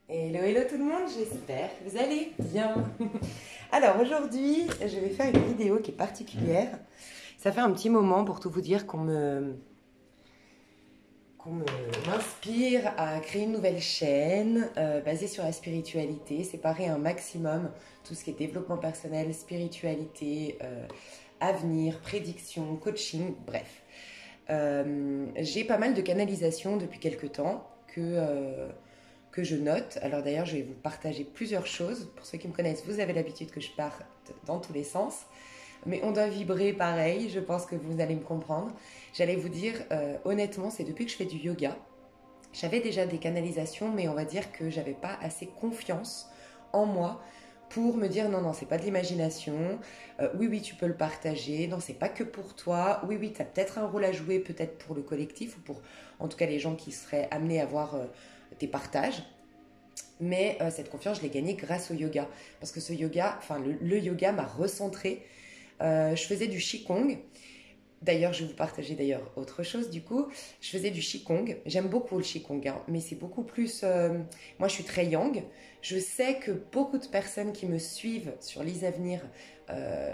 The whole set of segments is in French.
Hello, hello tout le monde, j'espère que vous allez bien. Alors aujourd'hui, je vais faire une vidéo qui est particulière. Ça fait un petit moment pour tout vous dire qu'on m'inspire à créer une nouvelle chaîne basée sur la spiritualité, séparer un maximum tout ce qui est développement personnel, spiritualité, avenir, prédiction, coaching, bref. J'ai pas mal de canalisations depuis quelques temps que je note. Alors d'ailleurs, je vais vous partager plusieurs choses. Pour ceux qui me connaissent, vous avez l'habitude que je parte dans tous les sens. Mais on doit vibrer pareil, je pense que vous allez me comprendre. J'allais vous dire, honnêtement, c'est depuis que je fais du yoga. J'avais déjà des canalisations, mais on va dire que j'avais pas assez confiance en moi pour me dire non, non, c'est pas de l'imagination. Oui, oui, tu peux le partager. Non, c'est pas que pour toi. Oui, oui, tu as peut-être un rôle à jouer, peut-être pour le collectif ou pour, en tout cas, les gens qui seraient amenés à voir tes partages. Mais cette confiance, je l'ai gagnée grâce au yoga. Parce que ce yoga, enfin, le yoga m'a recentré. Je faisais du Qigong. D'ailleurs, je vais vous partager d'ailleurs autre chose du coup. Je faisais du Qigong. J'aime beaucoup le Qigong, hein, mais c'est beaucoup plus... moi, je suis très yang. Je sais que beaucoup de personnes qui me suivent sur Lise Avenir,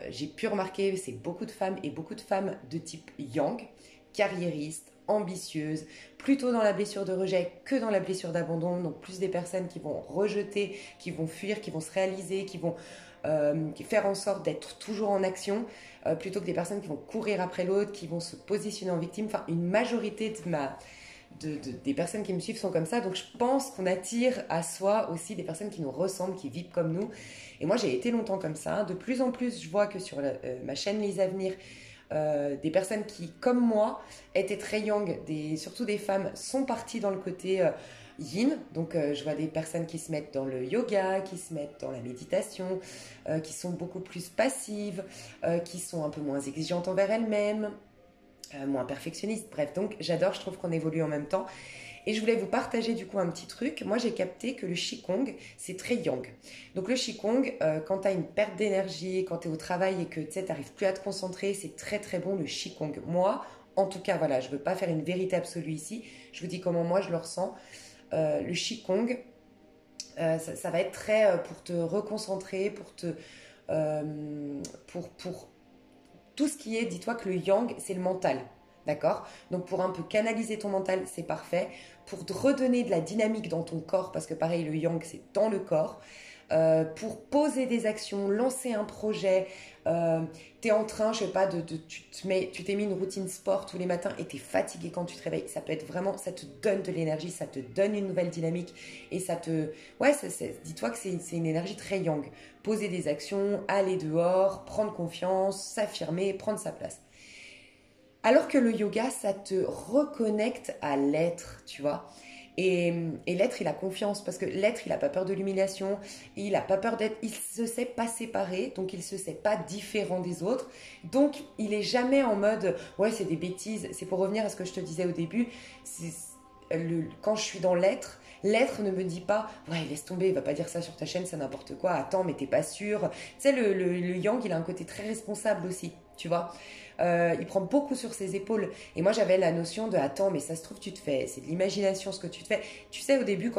j'ai pu remarquer, c'est beaucoup de femmes et beaucoup de femmes de type yang, carriéristes, ambitieuses, plutôt dans la blessure de rejet que dans la blessure d'abandon. Donc plus des personnes qui vont rejeter, qui vont fuir, qui vont se réaliser, qui vont faire en sorte d'être toujours en action, plutôt que des personnes qui vont courir après l'autre, qui vont se positionner en victime. Enfin, une majorité des personnes qui me suivent sont comme ça. Donc je pense qu'on attire à soi aussi des personnes qui nous ressemblent, qui vivent comme nous. Et moi, j'ai été longtemps comme ça. De plus en plus, je vois que sur ma chaîne Les Avenirs, des personnes qui, comme moi, étaient très young, surtout des femmes, sont parties dans le côté yin. Donc, je vois des personnes qui se mettent dans le yoga, qui se mettent dans la méditation, qui sont beaucoup plus passives, qui sont un peu moins exigeantes envers elles-mêmes, moins perfectionnistes. Bref, donc j'adore, je trouve qu'on évolue en même temps. Et je voulais vous partager du coup un petit truc. Moi, j'ai capté que le Qigong, c'est très yang. Donc le Qigong, quand tu as une perte d'énergie, quand tu es au travail et que tu n'arrives plus à te concentrer, c'est très très bon le Qigong. Moi, en tout cas, voilà, je ne veux pas faire une vérité absolue ici. Je vous dis comment moi je le ressens. Le Qigong, ça va être très pour te reconcentrer, pour tout ce qui est, dis-toi que le yang, c'est le mental. D'accord? Donc pour un peu canaliser ton mental, c'est parfait. Pour te redonner de la dynamique dans ton corps, parce que pareil, le yang, c'est dans le corps. Pour poser des actions, lancer un projet. Tu es en train, je sais pas, tu t'es mis une routine sport tous les matins et tu es fatigué quand tu te réveilles. Ça peut être vraiment, ça te donne de l'énergie, ça te donne une nouvelle dynamique et ça te... Ouais, dis-toi que c'est une énergie très yang. Poser des actions, aller dehors, prendre confiance, s'affirmer, prendre sa place. Alors que le yoga, ça te reconnecte à l'être, tu vois. Et l'être, il a confiance parce que l'être, il n'a pas peur de l'humiliation, il n'a pas peur d'être, il se sait pas séparé, donc il se sait pas différent des autres. Donc il est jamais en mode, ouais, c'est des bêtises. C'est pour revenir à ce que je te disais au début, quand je suis dans l'être, l'être ne me dit pas, ouais, laisse tomber, il va pas dire ça sur ta chaîne, c'est n'importe quoi, attends, mais t'es pas sûr. Tu sais, le yang, il a un côté très responsable aussi, tu vois. Il prend beaucoup sur ses épaules. Et moi, j'avais la notion de, attends, mais ça se trouve, c'est de l'imagination ce que tu te fais. Tu sais, au début,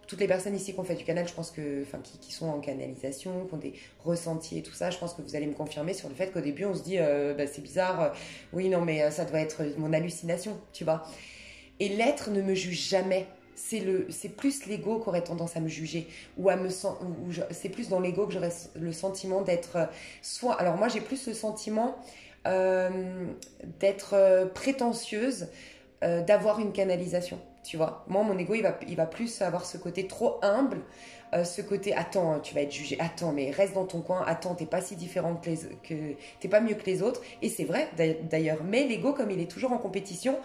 toutes les personnes ici qui ont fait du canal, je pense que, enfin, qui sont en canalisation, qui ont des ressentis et tout ça, je pense que vous allez me confirmer sur le fait qu'au début, on se dit, bah, c'est bizarre, oui, non, mais ça doit être mon hallucination, tu vois. Et l'être ne me juge jamais. C'est plus l'ego qui aurait tendance à me juger ou c'est plus dans l'ego que j'aurais le sentiment d'être soit. Alors moi j'ai plus le sentiment d'être prétentieuse, d'avoir une canalisation. Tu vois, moi mon ego il va plus avoir ce côté trop humble, ce côté attends tu vas être jugé, attends mais reste dans ton coin, attends t'es pas si différente t'es pas mieux que les autres et c'est vrai d'ailleurs, mais l'ego comme il est toujours en compétition,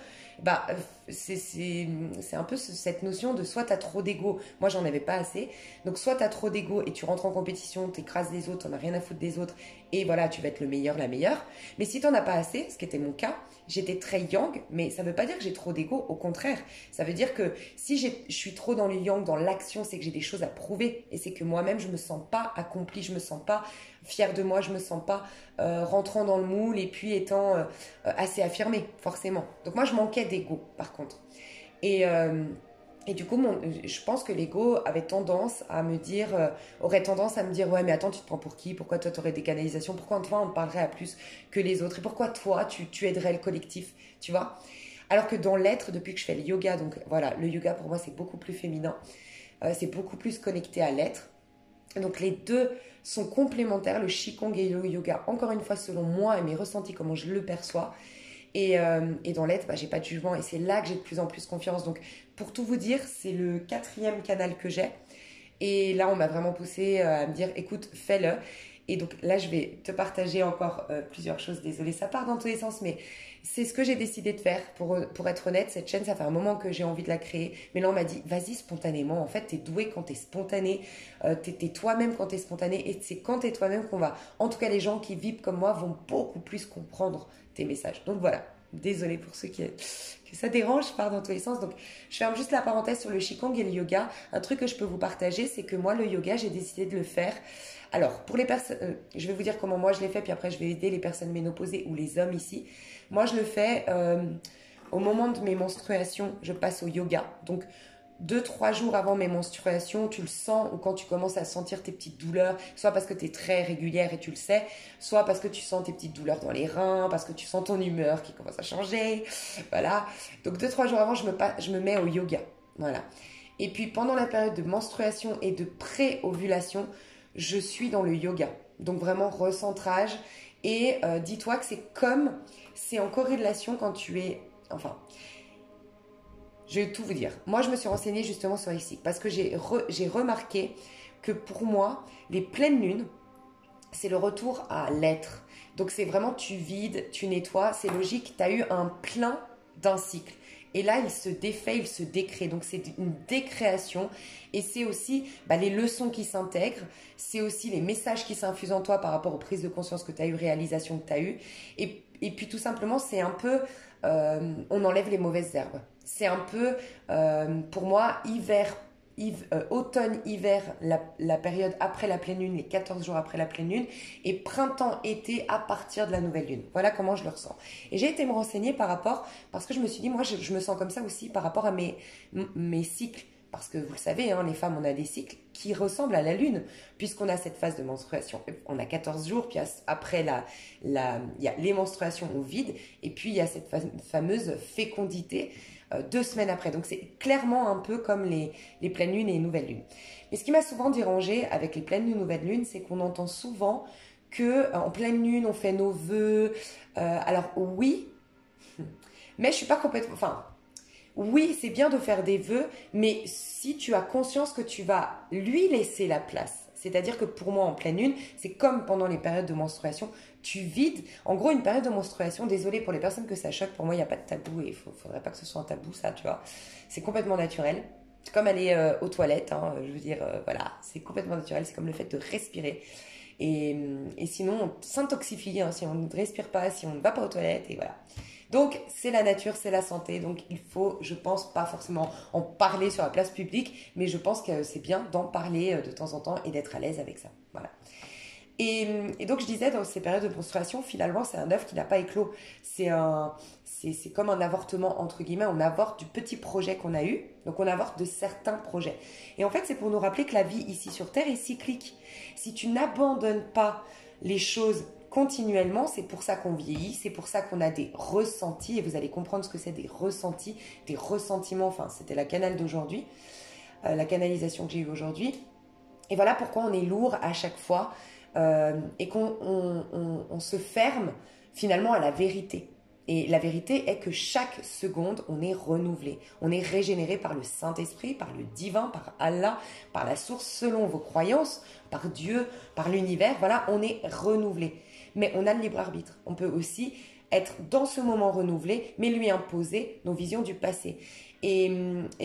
bah c'est un peu cette notion de soit t'as trop d'ego, moi j'en avais pas assez, donc soit t'as trop d'ego et tu rentres en compétition, t'écrases les autres, t'en as rien à foutre des autres et voilà tu vas être le meilleur, la meilleure, mais si t'en as pas assez, ce qui était mon cas, j'étais très yang, mais ça veut pas dire que j'ai trop d'ego, au contraire, ça veut dire que si je suis trop dans le yang, dans l'action, c'est que j'ai des choses à prouver et c'est que moi-même je me sens pas accomplie, je me sens pas fière de moi, je me sens pas rentrant dans le moule et puis étant assez affirmée, forcément. Donc moi je manquais d'ego par contre. Et Et du coup, je pense que l'ego avait tendance à me dire, aurait tendance à me dire, ouais, mais attends, tu te prends pour qui? Pourquoi toi, tu aurais des canalisations? Pourquoi toi, on te parlerait à plus que les autres? Et pourquoi toi, tu aiderais le collectif? Tu vois? Alors que dans l'être, depuis que je fais le yoga, donc voilà, le yoga pour moi, c'est beaucoup plus féminin. C'est beaucoup plus connecté à l'être. Donc les deux sont complémentaires, le Qigong et le yoga, encore une fois, selon moi et mes ressentis, comment je le perçois. Et dans l'être, bah, j'ai pas de jugement et c'est là que j'ai de plus en plus confiance. Donc, pour tout vous dire, c'est le 4e canal que j'ai. Et là, on m'a vraiment poussé à me dire, écoute, fais-le. Et donc là, je vais te partager encore plusieurs choses. Désolée, ça part dans tous les sens, mais c'est ce que j'ai décidé de faire. Pour être honnête, cette chaîne, ça fait un moment que j'ai envie de la créer. Mais là, on m'a dit, vas-y spontanément. En fait, t'es doué quand t'es spontané. T'es toi-même quand t'es spontané. Et c'est quand t'es toi-même qu'on va... En tout cas, les gens qui vivent comme moi vont beaucoup plus comprendre tes messages. Donc voilà. Désolée pour ceux que ça dérange, je pars dans tous les sens. Donc, je ferme juste la parenthèse sur le Qigong et le yoga. Un truc que je peux vous partager, c'est que moi, le yoga, j'ai décidé de le faire. Alors, pour les personnes, je vais vous dire comment moi je l'ai fait, puis après, je vais aider les personnes ménopausées ou les hommes ici. Moi, je le fais au moment de mes menstruations, je passe au yoga. Donc, 2-3 jours avant mes menstruations, tu le sens, ou quand tu commences à sentir tes petites douleurs, soit parce que tu es très régulière et tu le sais, soit parce que tu sens tes petites douleurs dans les reins, parce que tu sens ton humeur qui commence à changer. Voilà. Donc 2-3 jours avant, je me mets au yoga. Voilà. Et puis pendant la période de menstruation et de pré-ovulation, je suis dans le yoga. Donc vraiment recentrage. Et dis-toi que c'est en corrélation quand tu es... Enfin... Je vais tout vous dire. Moi, je me suis renseignée justement sur ici parce que j'ai remarqué que pour moi, les pleines lunes, c'est le retour à l'être. Donc, c'est vraiment tu vides, tu nettoies. C'est logique, tu as eu un plein d'un cycle. Et là, il se défait, il se décrée. Donc, c'est une décréation. Et c'est aussi les leçons qui s'intègrent. C'est aussi les messages qui s'infusent en toi par rapport aux prises de conscience que tu as eues, réalisations que tu as eues. Et puis, tout simplement, c'est un peu... on enlève les mauvaises herbes. C'est un peu, pour moi, automne, hiver, la période après la pleine lune, les 14 jours après la pleine lune, et printemps, été à partir de la nouvelle lune. Voilà comment je le ressens. Et j'ai été me renseigner parce que je me suis dit, moi, je me sens comme ça aussi par rapport à mes cycles. Parce que vous le savez, hein, les femmes, on a des cycles qui ressemblent à la lune, puisqu'on a cette phase de menstruation. On a 14 jours, puis après, il y a les menstruations au vide, et puis il y a cette fameuse fécondité 2 semaines après. Donc c'est clairement un peu comme les pleines lunes et les nouvelles lunes. Mais ce qui m'a souvent dérangée avec les pleines lunes et nouvelles lunes, c'est qu'on entend souvent qu'en pleine lune, on fait nos vœux. Alors oui, mais je suis pas complètement... Enfin, oui, c'est bien de faire des vœux, mais si tu as conscience que tu vas lui laisser la place, c'est-à-dire que pour moi, en pleine lune, c'est comme pendant les périodes de menstruation, tu vides. En gros, une période de menstruation, désolée pour les personnes que ça choque, pour moi, il n'y a pas de tabou et il ne faudrait pas que ce soit un tabou, ça, tu vois. C'est complètement naturel. C'est comme aller aux toilettes, hein, je veux dire, voilà, c'est complètement naturel. C'est comme le fait de respirer. Et sinon, on s'intoxifie hein, si on ne respire pas, si on ne va pas aux toilettes, et voilà. Donc, c'est la nature, c'est la santé. Donc, il faut, je pense, pas forcément en parler sur la place publique, mais je pense que c'est bien d'en parler de temps en temps et d'être à l'aise avec ça. Voilà. Et donc, je disais, dans ces périodes de menstruation, finalement, c'est un œuf qui n'a pas éclos. C'est comme un avortement, entre guillemets. On avorte du petit projet qu'on a eu. Donc, on avorte de certains projets. Et en fait, c'est pour nous rappeler que la vie ici sur Terre est cyclique. Si tu n'abandonnes pas les choses continuellement, c'est pour ça qu'on vieillit, c'est pour ça qu'on a des ressentis, et vous allez comprendre ce que c'est des ressentis, des ressentiments, enfin c'était la canal d'aujourd'hui, la canalisation que j'ai eue aujourd'hui, et voilà pourquoi on est lourd à chaque fois, et qu'on se ferme finalement à la vérité. Et la vérité est que chaque seconde, on est renouvelé, on est régénéré par le Saint-Esprit, par le divin, par Allah, par la source selon vos croyances, par Dieu, par l'univers, voilà, on est renouvelé. Mais on a le libre arbitre. On peut aussi être dans ce moment renouvelé, mais lui imposer nos visions du passé. Et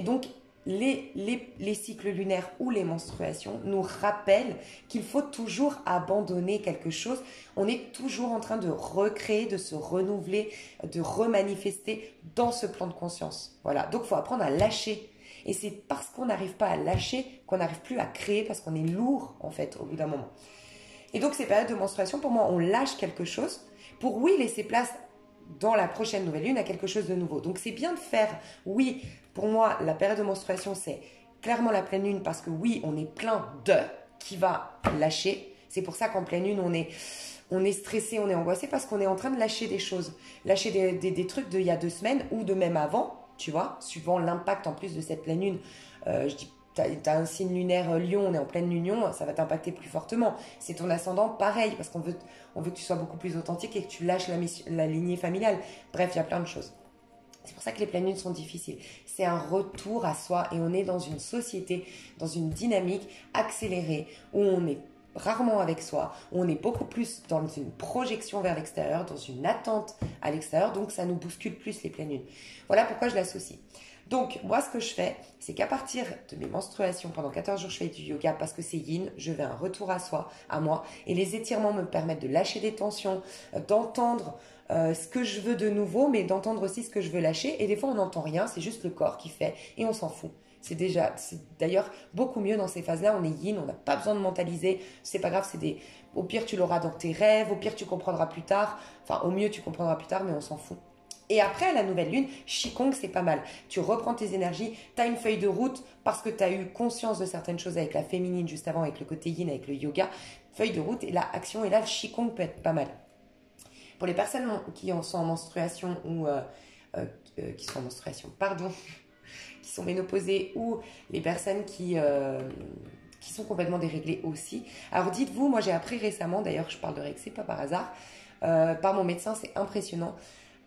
donc, les cycles lunaires ou les menstruations nous rappellent qu'il faut toujours abandonner quelque chose. On est toujours en train de recréer, de se renouveler, de remanifester dans ce plan de conscience. Voilà. Donc, il faut apprendre à lâcher. Et c'est parce qu'on n'arrive pas à lâcher qu'on n'arrive plus à créer, parce qu'on est lourd, en fait, au bout d'un moment. Et donc, ces périodes de menstruation, pour moi, on lâche quelque chose pour, oui, laisser place dans la prochaine nouvelle lune à quelque chose de nouveau. Donc, c'est bien de faire, oui, Pour moi, la période de menstruation, c'est clairement la pleine lune parce que oui, on est plein qui va lâcher. C'est pour ça qu'en pleine lune, on est stressé, on est angoissé parce qu'on est en train de lâcher des choses. Lâcher des trucs d'il y a 2 semaines ou de même avant, tu vois, suivant l'impact en plus de cette pleine lune. Je dis, t'as un signe lunaire Lion, on est en pleine union, ça va t'impacter plus fortement. C'est ton ascendant, pareil, parce qu'on veut que tu sois beaucoup plus authentique et que tu lâches la lignée familiale. Bref, il y a plein de choses. C'est pour ça que les pleines lunes sont difficiles. C'est un retour à soi et on est dans une société, dans une dynamique accélérée où on est rarement avec soi, où on est beaucoup plus dans une projection vers l'extérieur, dans une attente à l'extérieur, donc ça nous bouscule plus les pleines lunes. Voilà pourquoi je l'associe. Donc, moi, ce que je fais, c'est qu'à partir de mes menstruations, pendant 14 jours, je fais du yoga parce que c'est yin, je vais un retour à soi, à moi, et les étirements me permettent de lâcher des tensions, d'entendre ce que je veux de nouveau, mais d'entendre aussi ce que je veux lâcher, et des fois, on n'entend rien, c'est juste le corps qui fait, et on s'en fout. C'est d'ailleurs beaucoup mieux dans ces phases-là, on est yin, on n'a pas besoin de mentaliser, c'est pas grave, au pire, tu l'auras dans tes rêves, au pire, tu comprendras plus tard, enfin, au mieux, tu comprendras plus tard, mais on s'en fout. Et après, la nouvelle lune, Qigong, c'est pas mal. Tu reprends tes énergies, tu as une feuille de route parce que tu as eu conscience de certaines choses avec la féminine juste avant, avec le côté yin, avec le yoga. Feuille de route et la action, et là, le Qigong peut être pas mal. Pour les personnes qui sont en menstruation ou qui sont ménopausées ou les personnes qui sont complètement déréglées aussi. Alors dites-vous, moi j'ai appris récemment, d'ailleurs je parle de règles, c'est pas par hasard, par mon médecin, c'est impressionnant.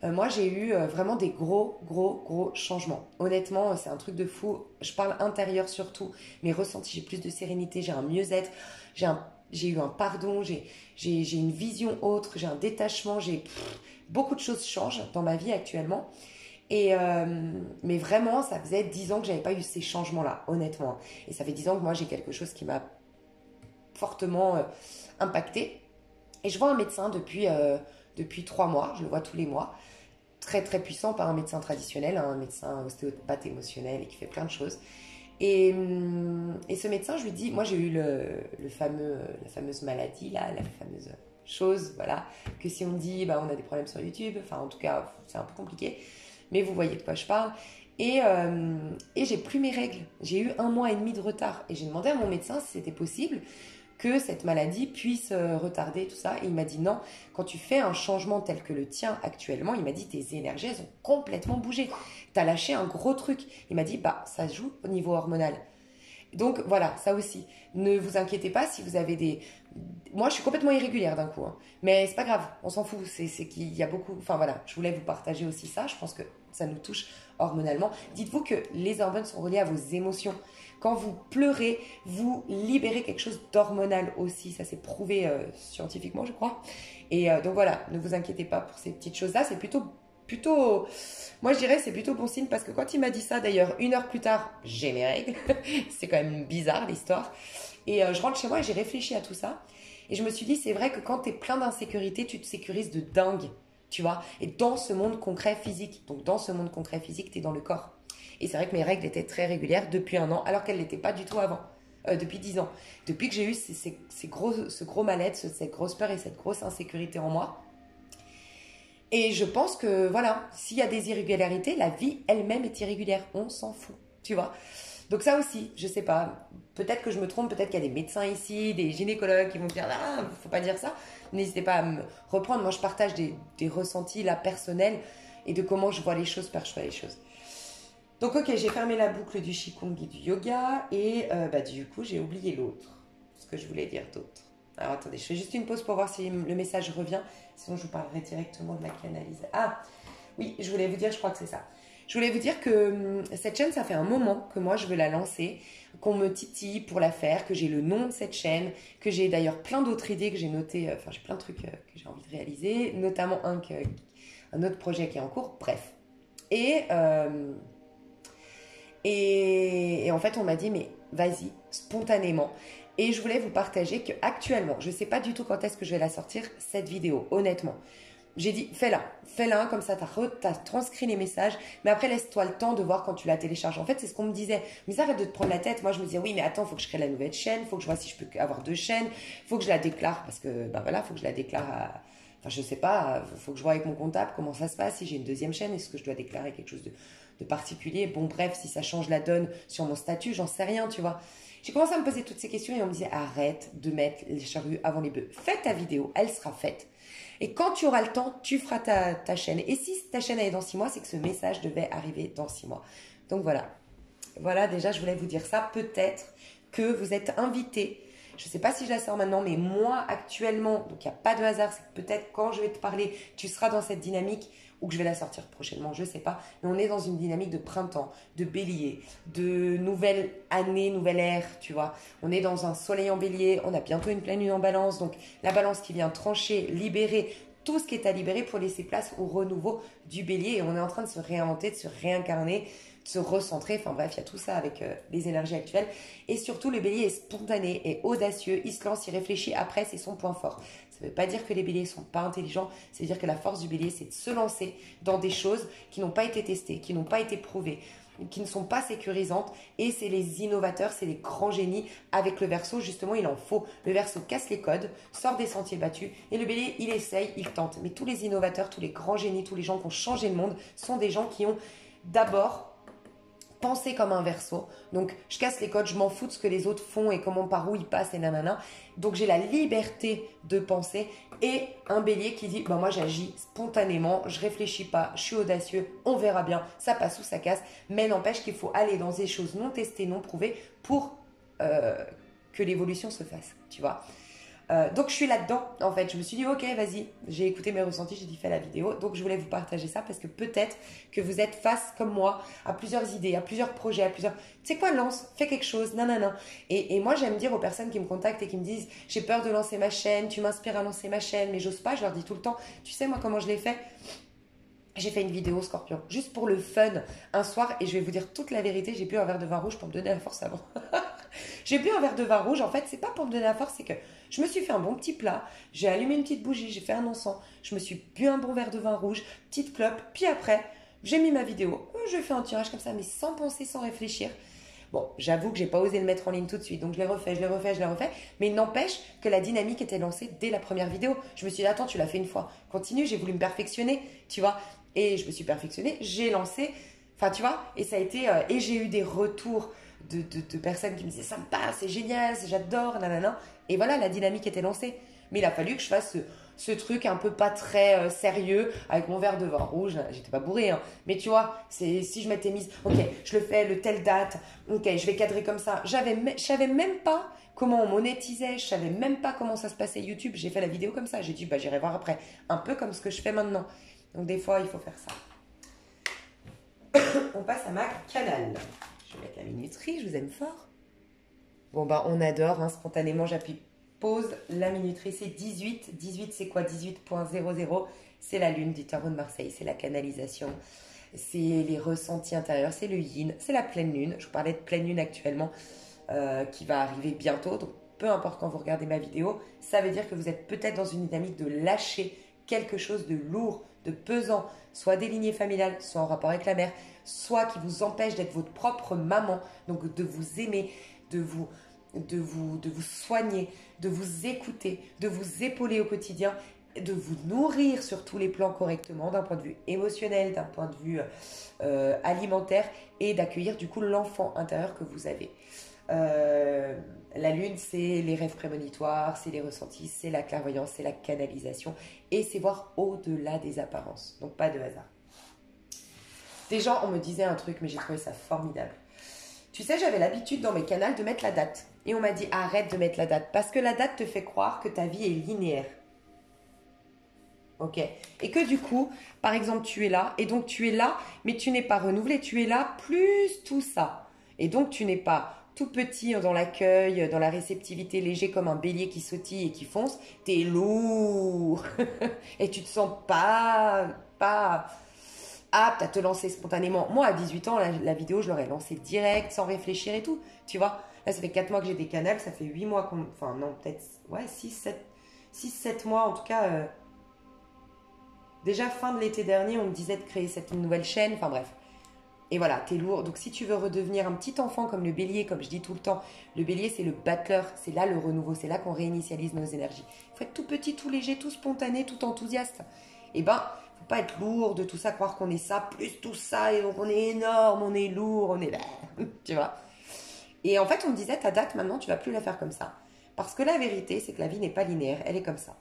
Moi, j'ai eu vraiment des gros changements. Honnêtement, c'est un truc de fou. Je parle intérieur surtout. Mes ressentis, j'ai plus de sérénité, j'ai un mieux-être, j'ai eu un pardon, j'ai une vision autre, j'ai un détachement, beaucoup de choses changent dans ma vie actuellement. Mais vraiment, ça faisait 10 ans que j'avais pas eu ces changements-là, honnêtement. Et ça fait 10 ans que moi, j'ai quelque chose qui m'a fortement impactée. Et je vois un médecin depuis 3 mois, je le vois tous les mois. Très très puissant, pas un médecin traditionnel, un médecin ostéopathe émotionnel et qui fait plein de choses. Et ce médecin, je lui dis, moi j'ai eu la fameuse maladie, là, la fameuse chose, voilà, que si on dit, bah, on a des problèmes sur YouTube, enfin en tout cas, c'est un peu compliqué, mais vous voyez de quoi je parle. Et j'ai plus mes règles. J'ai eu 1 mois et demi de retard. Et j'ai demandé à mon médecin si c'était possible que cette maladie puisse retarder tout ça. Et il m'a dit non, quand tu fais un changement tel que le tien actuellement, il m'a dit tes énergies, elles ont complètement bougé. Tu as lâché un gros truc. Il m'a dit, bah ça se joue au niveau hormonal. Donc voilà, ça aussi. Ne vous inquiétez pas si vous avez des... Moi, je suis complètement irrégulière d'un coup. Hein. Mais c'est pas grave, on s'en fout. C'est qu'il y a beaucoup... Enfin voilà, je voulais vous partager aussi ça. Je pense que ça nous touche hormonalement. Dites-vous que les hormones sont reliées à vos émotions. Quand vous pleurez, vous libérez quelque chose d'hormonal aussi. Ça s'est prouvé scientifiquement, je crois. Et donc voilà, ne vous inquiétez pas pour ces petites choses-là. C'est plutôt... Moi, je dirais c'est plutôt bon signe parce que quand il m'a dit ça, d'ailleurs, 1 heure plus tard, j'ai mes règles. C'est quand même bizarre l'histoire. Et je rentre chez moi et j'ai réfléchi à tout ça. Et je me suis dit, c'est vrai que quand tu es plein d'insécurité, tu te sécurises de dingue, tu vois. Et dans ce monde concret physique, donc dans ce monde concret physique, tu es dans le corps. Et c'est vrai que mes règles étaient très régulières depuis 1 an, alors qu'elles ne l'étaient pas du tout avant. Depuis 10 ans. Depuis que j'ai eu ce gros mal-être, cette grosse peur et cette grosse insécurité en moi. Et je pense que, voilà, s'il y a des irrégularités, la vie elle-même est irrégulière. On s'en fout, tu vois. Donc ça aussi, je sais pas. Peut-être que je me trompe, peut-être qu'il y a des médecins ici, des gynécologues qui vont me dire « Ah, faut pas dire ça ». N'hésitez pas à me reprendre. Moi, je partage des ressentis là personnels et de comment je vois les choses, perçois les choses. Donc, ok, j'ai fermé la boucle du Qigong et du yoga. Et du coup, j'ai oublié l'autre. Ce que je voulais dire d'autre. Alors, attendez, je fais juste une pause pour voir si le message revient. Sinon, je vous parlerai directement de ma canalise. Ah, oui, je voulais vous dire, je crois que c'est ça. Je voulais vous dire que cette chaîne, ça fait un moment que moi, je veux la lancer, qu'on me titille pour la faire, que j'ai le nom de cette chaîne, que j'ai d'ailleurs plein d'autres idées que j'ai notées. Enfin, j'ai plein de trucs que j'ai envie de réaliser, notamment un autre projet qui est en cours. Bref. Et en fait, on m'a dit, mais vas-y, spontanément. Et je voulais vous partager qu'actuellement, je ne sais pas du tout quand est-ce que je vais la sortir, cette vidéo, honnêtement. J'ai dit, fais-la, comme ça, tu as transcrit les messages, mais après, laisse-toi le temps de voir quand tu la télécharges. En fait, c'est ce qu'on me disait, mais arrête de te prendre la tête. Moi, je me disais, oui, mais attends, il faut que je crée la nouvelle chaîne, il faut que je vois si je peux avoir 2 chaînes, il faut que je la déclare, parce que, il faut que je la déclare à... Enfin, je sais pas, il faut que je vois avec mon comptable comment ça se passe, si j'ai une 2e chaîne, est-ce que je dois déclarer quelque chose de de particulier. Bon, bref, si ça change la donne sur mon statut, j'en sais rien, tu vois. J'ai commencé à me poser toutes ces questions et on me disait arrête de mettre les charrues avant les bœufs. Fais ta vidéo, elle sera faite. Et quand tu auras le temps, tu feras ta chaîne. Et si ta chaîne est dans 6 mois, c'est que ce message devait arriver dans 6 mois. Donc voilà. Voilà, déjà, je voulais vous dire ça. Peut-être que vous êtes invité. Je ne sais pas si je la sors maintenant, mais moi, actuellement, donc il n'y a pas de hasard. C'est que peut-être quand je vais te parler, tu seras dans cette dynamique ou que je vais la sortir prochainement, je ne sais pas. Mais on est dans une dynamique de printemps, de bélier, de nouvelle année, nouvelle ère, tu vois. On est dans un soleil en bélier, on a bientôt une pleine lune en balance. Donc la balance qui vient trancher, libérer tout ce qui est à libérer pour laisser place au renouveau du bélier. Et on est en train de se réinventer, de se réincarner, de se recentrer. Enfin bref, il y a tout ça avec les énergies actuelles. Et surtout, le bélier est spontané et audacieux. Il se lance, il réfléchit. Après, c'est son point fort. Ça ne veut pas dire que les béliers ne sont pas intelligents. Ça veut dire que la force du bélier, c'est de se lancer dans des choses qui n'ont pas été testées, qui n'ont pas été prouvées, qui ne sont pas sécurisantes. Et c'est les innovateurs, c'est les grands génies. Avec le Verseau, justement, il en faut. Le Verseau casse les codes, sort des sentiers battus. Et le bélier, il essaye, il tente. Mais tous les innovateurs, tous les grands génies, tous les gens qui ont changé le monde sont des gens qui ont d'abord penser comme un Verseau. Donc, je casse les codes, je m'en fous de ce que les autres font et comment, par où ils passent et nanana. Donc, j'ai la liberté de penser. Et un bélier qui dit, bah, moi, j'agis spontanément, je réfléchis pas, je suis audacieux, on verra bien, ça passe ou ça casse. Mais n'empêche qu'il faut aller dans des choses non testées, non prouvées pour que l'évolution se fasse, tu vois. Donc je suis là-dedans en fait, je me suis dit ok vas-y, j'ai écouté mes ressentis, j'ai dit fais la vidéo, donc je voulais vous partager ça parce que peut-être que vous êtes face comme moi à plusieurs idées, à plusieurs projets, à plusieurs, tu sais quoi, lance, fais quelque chose, nanana. Et moi j'aime dire aux personnes qui me contactent et qui me disent j'ai peur de lancer ma chaîne, tu m'inspires à lancer ma chaîne mais j'ose pas, je leur dis tout le temps, tu sais moi comment je l'ai fait? J'ai fait une vidéo Scorpion, juste pour le fun, un soir, et je vais vous dire toute la vérité, j'ai bu un verre de vin rouge pour me donner la force avant. J'ai bu un verre de vin rouge, en fait, c'est pas pour me donner la force, c'est que je me suis fait un bon petit plat, j'ai allumé une petite bougie, j'ai fait un encens, je me suis bu un bon verre de vin rouge, petite clope, puis après, j'ai mis ma vidéo, je fais un tirage comme ça, mais sans penser, sans réfléchir. Bon, j'avoue que j'ai pas osé le mettre en ligne tout de suite, donc je l'ai refait, mais il n'empêche que la dynamique était lancée dès la première vidéo. Je me suis dit, attends, tu l'as fait une fois, continue, j'ai voulu me perfectionner, tu vois, et je me suis perfectionnée, j'ai lancé, enfin, tu vois, et ça a été, et j'ai eu des retours de personnes qui me disaient, ça me passe, c'est génial, j'adore, nanana, et voilà, la dynamique était lancée. Mais il a fallu que je fasse ce truc un peu pas très sérieux avec mon verre de vin rouge. J'étais pas bourrée, hein. Mais tu vois, si je m'étais mise, ok, je le fais le telle date, ok, je vais cadrer comme ça. Je savais même pas comment on monétisait, je savais même pas comment ça se passait YouTube. J'ai fait la vidéo comme ça. J'ai dit, bah, j'irai voir après. Un peu comme ce que je fais maintenant. Donc des fois, il faut faire ça. On passe à ma canal. Je vais mettre la minuterie, je vous aime fort. Bon, bah, on adore, hein, spontanément, j'appuie pause. La minuterie, c'est 18. 18, c'est quoi? 18.00. C'est la lune du tarot de Marseille, c'est la canalisation, c'est les ressentis intérieurs, c'est le yin, c'est la pleine lune. Je vous parlais de pleine lune actuellement qui va arriver bientôt. Donc, peu importe quand vous regardez ma vidéo, ça veut dire que vous êtes peut-être dans une dynamique de lâcher quelque chose de lourd, de pesant, soit des lignées familiales, soit en rapport avec la mère, soit qui vous empêche d'être votre propre maman, donc de vous aimer, de vous soigner, de vous écouter, de vous épauler au quotidien, de vous nourrir sur tous les plans correctement, d'un point de vue émotionnel, d'un point de vue alimentaire, et d'accueillir du coup l'enfant intérieur que vous avez. La lune, c'est les rêves prémonitoires, c'est les ressentis, c'est la clairvoyance, c'est la canalisation, et c'est voir au-delà des apparences, donc pas de hasard. Des gens, on me disait un truc, mais j'ai trouvé ça formidable. Tu sais, j'avais l'habitude dans mes canals de mettre la date. Et on m'a dit, arrête de mettre la date. Parce que la date te fait croire que ta vie est linéaire. Ok. Et que du coup, par exemple, tu es là. Et donc, tu es là, mais tu n'es pas renouvelé. Tu es là plus tout ça. Et donc, tu n'es pas tout petit dans l'accueil, dans la réceptivité, léger comme un bélier qui sautille et qui fonce. Tu es lourd. Et tu te sens pas apte à te lancer spontanément. Moi, à 18 ans, la vidéo, je l'aurais lancée direct, sans réfléchir et tout. Tu vois, là, ça fait 4 mois que j'ai des canals, ça fait 8 mois enfin, non, peut-être, ouais, 6-7 mois, en tout cas. Déjà, fin de l'été dernier, on me disait de créer cette nouvelle chaîne, enfin bref. Et voilà, t'es lourd. Donc, si tu veux redevenir un petit enfant comme le bélier, comme je dis tout le temps, le bélier, c'est le battleur, c'est là le renouveau, c'est là qu'on réinitialise nos énergies. Il faut être tout petit, tout léger, tout spontané, tout enthousiaste. Eh ben, faut pas être lourd de tout ça, croire qu'on est ça, plus tout ça, et donc on est énorme, on est lourd, on est... tu vois. Et en fait, on me disait, ta date, maintenant, tu vas plus la faire comme ça. Parce que la vérité, c'est que la vie n'est pas linéaire, elle est comme ça.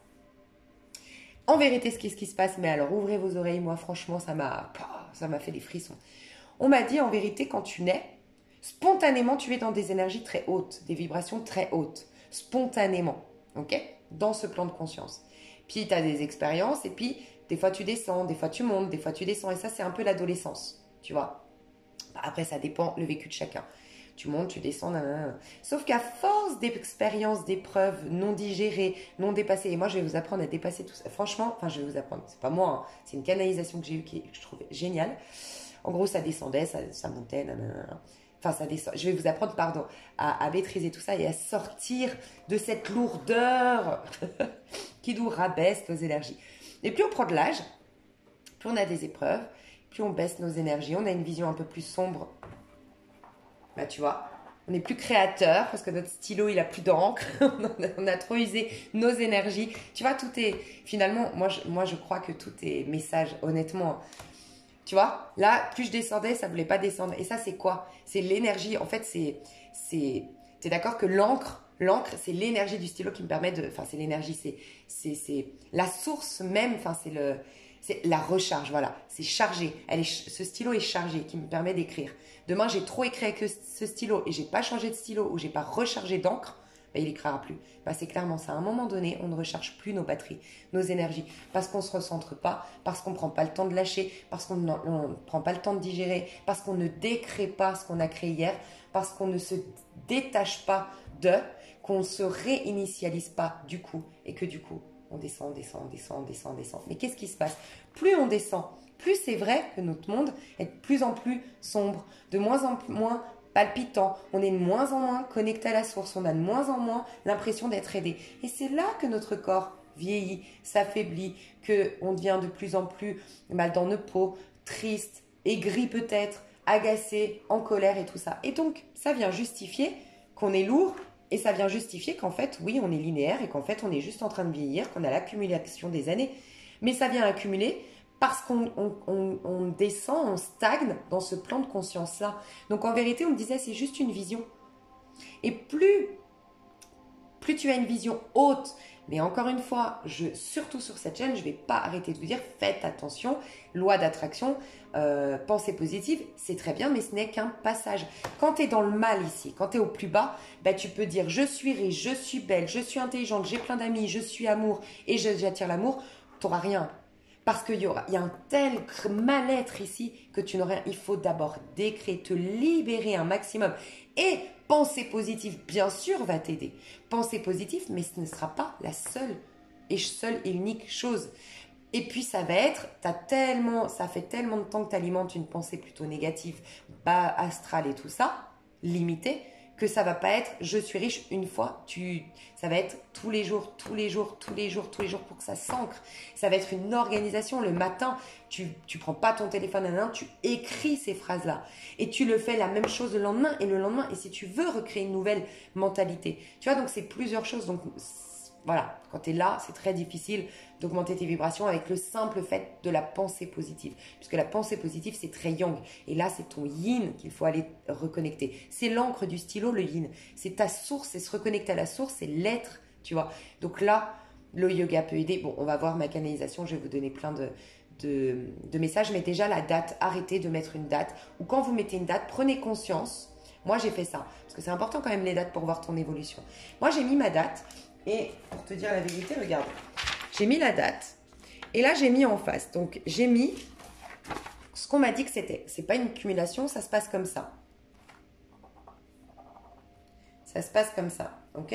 En vérité, qu'est-ce qui se passe? Mais alors, ouvrez vos oreilles, moi, franchement, ça m'a fait des frissons. On m'a dit, en vérité, quand tu nais, spontanément, tu es dans des énergies très hautes, des vibrations très hautes. Spontanément, ok? Dans ce plan de conscience. Puis, tu as des expériences, et puis, des fois, tu descends, des fois, tu montes, des fois, tu descends. Et ça, c'est un peu l'adolescence, tu vois? Après, ça dépend le vécu de chacun. Tu montes, tu descends, nanana. Sauf qu'à force d'expériences, d'épreuves non digérées, non dépassées, et moi je vais vous apprendre à dépasser tout ça. Franchement, enfin je vais vous apprendre, c'est pas moi, hein, c'est une canalisation que j'ai eue que je trouvais géniale. En gros, ça descendait, ça montait, nanana. Enfin, ça descend. Je vais vous apprendre, pardon, à maîtriser tout ça et à sortir de cette lourdeur qui nous rabaisse nos énergies. Et plus on prend de l'âge, plus on a des épreuves, plus on baisse nos énergies, on a une vision un peu plus sombre. Bah, tu vois, on n'est plus créateur parce que notre stylo, il a plus d'encre. On a trop usé nos énergies. Tu vois, tout est... Finalement, moi, je crois que tout est message, honnêtement. Tu vois, là, plus je descendais, ça ne voulait pas descendre. Et ça, c'est quoi? C'est l'énergie. En fait, t'es d'accord que l'encre, c'est l'énergie du stylo qui me permet de... Enfin, c'est l'énergie, c'est la source même. Enfin, c'est la recharge, voilà. C'est chargé. Ce stylo est chargé, qui me permet d'écrire. Demain, j'ai trop écrit avec ce stylo et j'ai pas changé de stylo ou j'ai pas rechargé d'encre, ben, il écrira plus. Ben, c'est clairement ça. À un moment donné, on ne recharge plus nos batteries, nos énergies, parce qu'on se recentre pas, parce qu'on prend pas le temps de lâcher, parce qu'on ne prend pas le temps de digérer, parce qu'on ne décrée pas ce qu'on a créé hier, parce qu'on ne se détache pas qu'on ne se réinitialise pas du coup, et que du coup, on descend. Mais qu'est-ce qui se passe? Plus on descend, plus c'est vrai que notre monde est de plus en plus sombre, de moins en moins palpitant, on est de moins en moins connecté à la source, on a de moins en moins l'impression d'être aidé. Et c'est là que notre corps vieillit, s'affaiblit, qu'on devient de plus en plus mal dans nos peaux, triste, aigri peut-être, agacé, en colère et tout ça. Et donc, ça vient justifier qu'on est lourd et ça vient justifier qu'en fait, oui, on est linéaire et qu'en fait, on est juste en train de vieillir, qu'on a l'accumulation des années. Mais ça vient accumuler parce qu'on descend, on stagne dans ce plan de conscience-là. Donc en vérité, on me disait, c'est juste une vision. Et plus tu as une vision haute, mais encore une fois, surtout sur cette chaîne, je ne vais pas arrêter de vous dire, faites attention, loi d'attraction, pensée positive, c'est très bien, mais ce n'est qu'un passage. Quand tu es dans le mal ici, quand tu es au plus bas, bah, tu peux dire, je suis riche, je suis belle, je suis intelligente, j'ai plein d'amis, je suis amour et j'attire l'amour, tu n'auras rien. Parce qu'il y a un tel mal-être ici que tu n'auras rien. Il faut d'abord décréter, te libérer un maximum. Et pensée positive, bien sûr, va t'aider. Pensée positive, mais ce ne sera pas la seule et unique chose. Et puis, ça va être, ça fait tellement de temps que tu alimentes une pensée plutôt négative, bas astrale et tout ça, limitée, que ça va pas être je suis riche une fois, ça va être tous les jours pour que ça s'ancre. Ça va être une organisation. Le matin, tu prends pas ton téléphone, tu écris ces phrases-là et tu le fais la même chose le lendemain et le lendemain. Et si tu veux recréer une nouvelle mentalité, tu vois, donc c'est plusieurs choses. Donc voilà, quand tu es là, c'est très difficile d'augmenter tes vibrations avec le simple fait de la pensée positive. Puisque la pensée positive, c'est très yang. Et là, c'est ton yin qu'il faut aller reconnecter. C'est l'encre du stylo, le yin. C'est ta source, c'est se reconnecter à la source, c'est l'être, tu vois. Donc là, le yoga peut aider. Bon, on va voir ma canalisation, je vais vous donner plein de messages. Mais déjà, la date, arrêtez de mettre une date. Ou quand vous mettez une date, prenez conscience. Moi, j'ai fait ça. Parce que c'est important quand même les dates pour voir ton évolution. Moi, j'ai mis ma date. Et pour te dire la vérité, regarde, j'ai mis la date et là j'ai mis en face. Donc j'ai mis ce qu'on m'a dit que c'était. C'est pas une cumulation, ça se passe comme ça. Ça se passe comme ça, ok?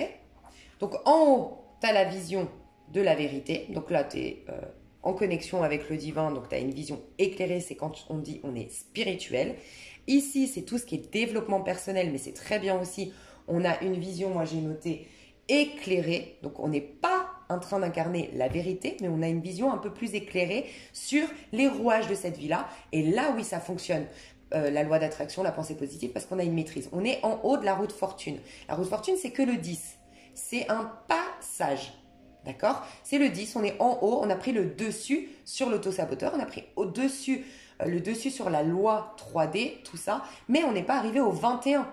Donc en haut, tu as la vision de la vérité. Donc là, tu es en connexion avec le divin, donc tu as une vision éclairée, c'est quand on dit on est spirituel. Ici, c'est tout ce qui est développement personnel, mais c'est très bien aussi. On a une vision, moi j'ai noté, éclairée, donc on n'est pas en train d'incarner la vérité, mais on a une vision un peu plus éclairée sur les rouages de cette vie-là. Et là, oui, ça fonctionne. La loi d'attraction, la pensée positive, parce qu'on a une maîtrise. On est en haut de la roue de fortune. La roue de fortune, c'est que le 10. C'est un passage. D'accord? C'est le 10, on est en haut, on a pris le dessus sur l'auto-saboteur, on a pris le dessus sur la loi 3D, tout ça, mais on n'est pas arrivé au 21.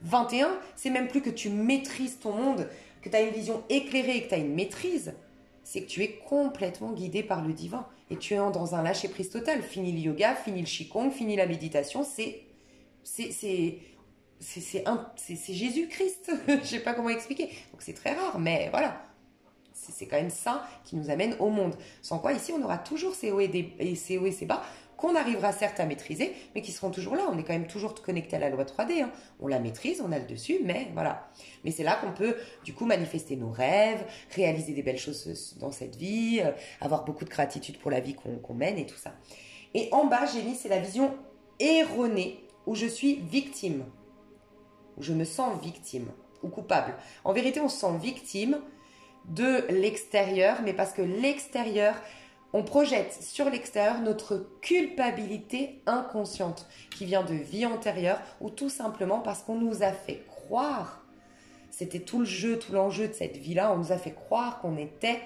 21, c'est même plus que tu maîtrises ton monde, que tu as une vision éclairée et que tu as une maîtrise, c'est que tu es complètement guidé par le divin et tu es dans un lâcher-prise total. Fini le yoga, fini le qigong, fini la méditation, c'est Jésus-Christ. Je sais pas comment expliquer. Donc c'est très rare, mais voilà. C'est quand même ça qui nous amène au monde. Sans quoi, ici, on aura toujours ces hauts et ces bas qu'on arrivera certes à maîtriser, mais qui seront toujours là. On est quand même toujours connecté à la loi 3D. Hein. On la maîtrise, on a le dessus, mais voilà. Mais c'est là qu'on peut, du coup, manifester nos rêves, réaliser des belles choses dans cette vie, avoir beaucoup de gratitude pour la vie qu'on mène et tout ça. Et en bas, j'ai mis, c'est la vision erronée où je suis victime, où je me sens victime ou coupable. En vérité, on se sent victime de l'extérieur, mais parce que l'extérieur, on projette sur l'extérieur notre culpabilité inconsciente qui vient de vie antérieure ou tout simplement parce qu'on nous a fait croire, c'était tout le jeu, tout l'enjeu de cette vie-là, on nous a fait croire qu'on n'était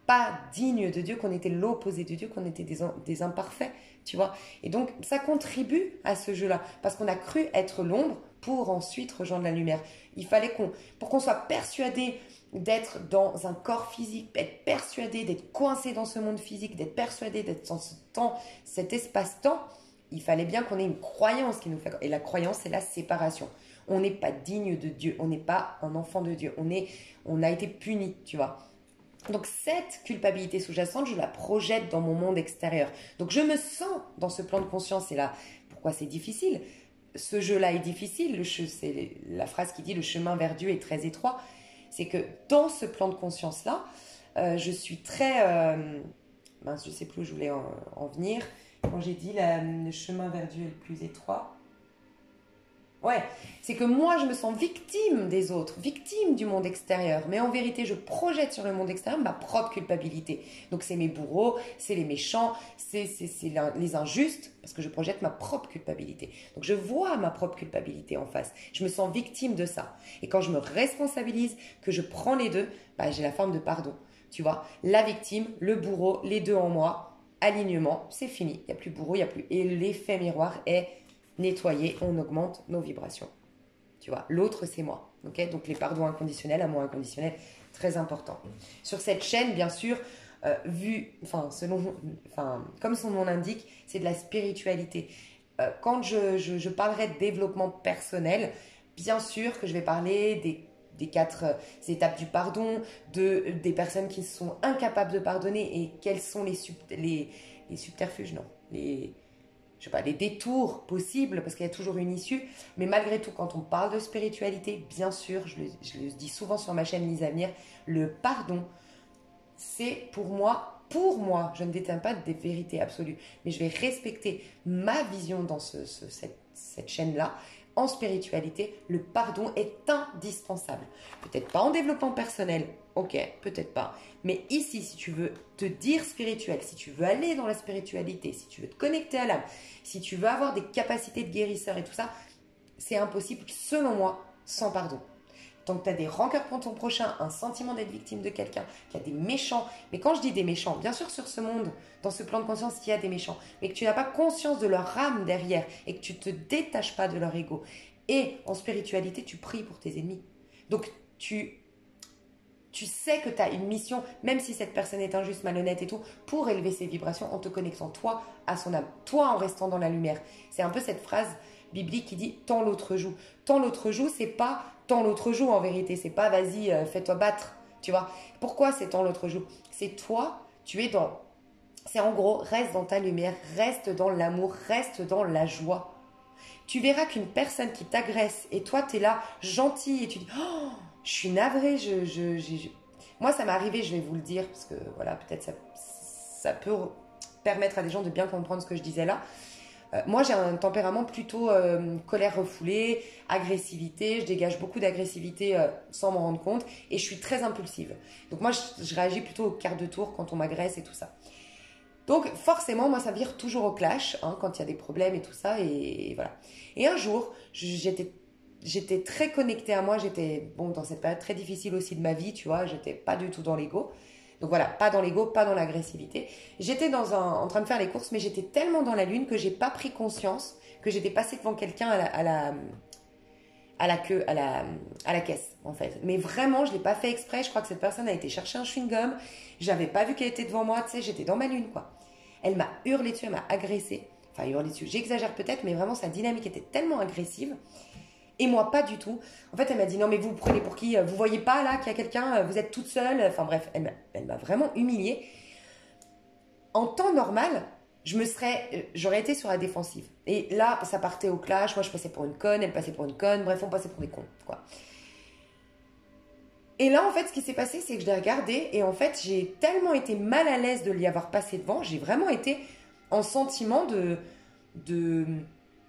pas digne de Dieu, qu'on était l'opposé de Dieu, qu'on était des imparfaits, tu vois. Et donc, ça contribue à ce jeu-là parce qu'on a cru être l'ombre pour ensuite rejoindre la lumière. Il fallait pour qu'on soit persuadé d'être dans un corps physique, d'être persuadé d'être coincé dans ce monde physique, d'être persuadé d'être dans ce temps, cet espace-temps, il fallait bien qu'on ait une croyance qui nous fait... Et la croyance, c'est la séparation. On n'est pas digne de Dieu, on n'est pas un enfant de Dieu, on a été puni, tu vois. Donc cette culpabilité sous-jacente, je la projette dans mon monde extérieur. Donc je me sens dans ce plan de conscience, et là, pourquoi c'est difficile? Ce jeu-là est difficile, c'est la phrase qui dit « le chemin vers Dieu est très étroit ». C'est que dans ce plan de conscience-là, je suis très... mince, je ne sais plus où je voulais en venir. Quand j'ai dit le chemin vers Dieu est le plus étroit. Ouais, c'est que moi, je me sens victime des autres, victime du monde extérieur. Mais en vérité, je projette sur le monde extérieur ma propre culpabilité. Donc, c'est mes bourreaux, c'est les méchants, c'est les injustes, parce que je projette ma propre culpabilité. Donc, je vois ma propre culpabilité en face. Je me sens victime de ça. Et quand je me responsabilise, que je prends les deux, bah, j'ai la forme de pardon. Tu vois, la victime, le bourreau, les deux en moi, alignement, c'est fini. Il n'y a plus bourreau, il n'y a plus... Et l'effet miroir est... nettoyer, on augmente nos vibrations. Tu vois, l'autre, c'est moi. Okay, donc, les pardons inconditionnels, amour inconditionnel, très important. Sur cette chaîne, bien sûr, comme son nom l'indique, c'est de la spiritualité. Quand je parlerai de développement personnel, bien sûr que je vais parler des 4 étapes du pardon, des personnes qui sont incapables de pardonner et quels sont les subterfuges, non, les détours possibles, parce qu'il y a toujours une issue. Mais malgré tout, quand on parle de spiritualité, bien sûr, je le dis souvent sur ma chaîne Lise Avenir, le pardon, c'est pour moi, je ne détiens pas des vérités absolues, mais je vais respecter ma vision dans cette chaîne-là. En spiritualité, le pardon est indispensable. Peut-être pas en développement personnel, ok, peut-être pas. Mais ici, si tu veux te dire spirituel, si tu veux aller dans la spiritualité, si tu veux te connecter à l'âme, si tu veux avoir des capacités de guérisseur et tout ça, c'est impossible, selon moi, sans pardon. Tant que tu as des rancœurs pour ton prochain, un sentiment d'être victime de quelqu'un, qu'il y a des méchants, mais quand je dis des méchants, bien sûr sur ce monde, dans ce plan de conscience, il y a des méchants, mais que tu n'as pas conscience de leur âme derrière et que tu ne te détaches pas de leur ego. Et en spiritualité, tu pries pour tes ennemis. Donc tu sais que tu as une mission, même si cette personne est injuste, malhonnête et tout, pour élever ses vibrations en te connectant toi à son âme, toi en restant dans la lumière. C'est un peu cette phrase biblique qui dit « tends l'autre joue ». Tends l'autre joue, c'est pas « tends l'autre joue » en vérité, c'est pas « vas-y, fais-toi battre », tu vois. Pourquoi c'est « tends l'autre joue » ? C'est toi, tu es dans... C'est en gros, reste dans ta lumière, reste dans l'amour, reste dans la joie. Tu verras qu'une personne qui t'agresse et toi, tu es là, gentil, et tu dis « oh, je suis navrée, Moi, ça m'est arrivé, je vais vous le dire, parce que voilà, peut-être ça peut permettre à des gens de bien comprendre ce que je disais là. Moi, j'ai un tempérament plutôt colère refoulée, agressivité. Je dégage beaucoup d'agressivité sans m'en rendre compte. Et je suis très impulsive. Donc moi, je réagis plutôt au quart de tour quand on m'agresse et tout ça. Donc forcément, moi, ça vire toujours au clash quand il y a des problèmes et tout ça. Et voilà. Et un jour, j'étais très connectée à moi. J'étais dans cette période très difficile aussi de ma vie, tu vois. J'étais pas du tout dans l'ego. Donc voilà, pas dans l'ego, pas dans l'agressivité. J'étais en train de faire les courses, mais j'étais tellement dans la lune que j'ai pas pris conscience que j'étais passée devant quelqu'un à la queue, à la caisse, en fait. Mais vraiment, je ne l'ai pas fait exprès. Je crois que cette personne a été chercher un chewing-gum. J'avais pas vu qu'elle était devant moi. Tu sais, j'étais dans ma lune, quoi. Elle m'a hurlé dessus, elle m'a agressée. Enfin, hurlé dessus. J'exagère peut-être, mais vraiment, sa dynamique était tellement agressive. Et moi, pas du tout. En fait, elle m'a dit, non, mais vous prenez pour qui? Vous voyez pas, là, qu'il y a quelqu'un? Vous êtes toute seule? Enfin, bref, elle m'a vraiment humiliée. En temps normal, j'aurais été sur la défensive. Et là, ça partait au clash. Moi, je passais pour une conne, elle passait pour une conne. Bref, on passait pour des cons, quoi. Et là, en fait, ce qui s'est passé, c'est que je l'ai regardé. Et en fait, j'ai tellement été mal à l'aise de l'y avoir passé devant. J'ai vraiment été en sentiment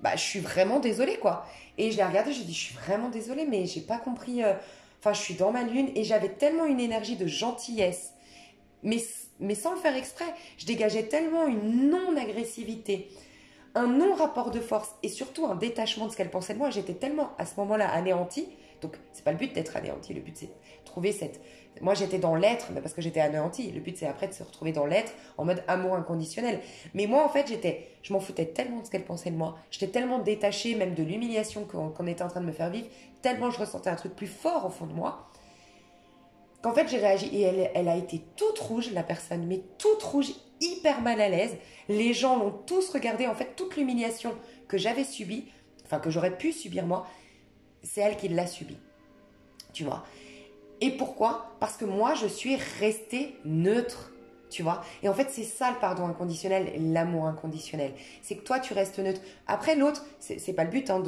bah, je suis vraiment désolée, quoi. Et je l'ai regardé, j'ai dit, je suis vraiment désolée, mais j'ai pas compris. Enfin, je suis dans ma lune. Et j'avais tellement une énergie de gentillesse. Mais sans le faire exprès, je dégageais tellement une non-agressivité, un non-rapport de force et surtout un détachement de ce qu'elle pensait de moi. J'étais tellement à ce moment-là anéantie. Donc, c'est pas le but d'être anéantie, le but c'est de trouver cette. Moi, j'étais dans l'être, parce que j'étais anéantie. Le but c'est après de se retrouver dans l'être en mode amour inconditionnel. Mais moi, en fait, je m'en foutais tellement de ce qu'elle pensait de moi. J'étais tellement détachée, même de l'humiliation qu'on était en train de me faire vivre, tellement je ressentais un truc plus fort au fond de moi. Qu'en fait, j'ai réagi et elle a été toute rouge, la personne, mais toute rouge, hyper mal à l'aise. Les gens l'ont tous regardé. En fait, toute l'humiliation que j'avais subie, enfin que j'aurais pu subir moi, c'est elle qui l'a subie. Tu vois. Et pourquoi? Parce que moi, je suis restée neutre. Tu vois. Et en fait, c'est ça le pardon inconditionnel, l'amour inconditionnel. C'est que toi, tu restes neutre. Après, l'autre, c'est pas le but hein,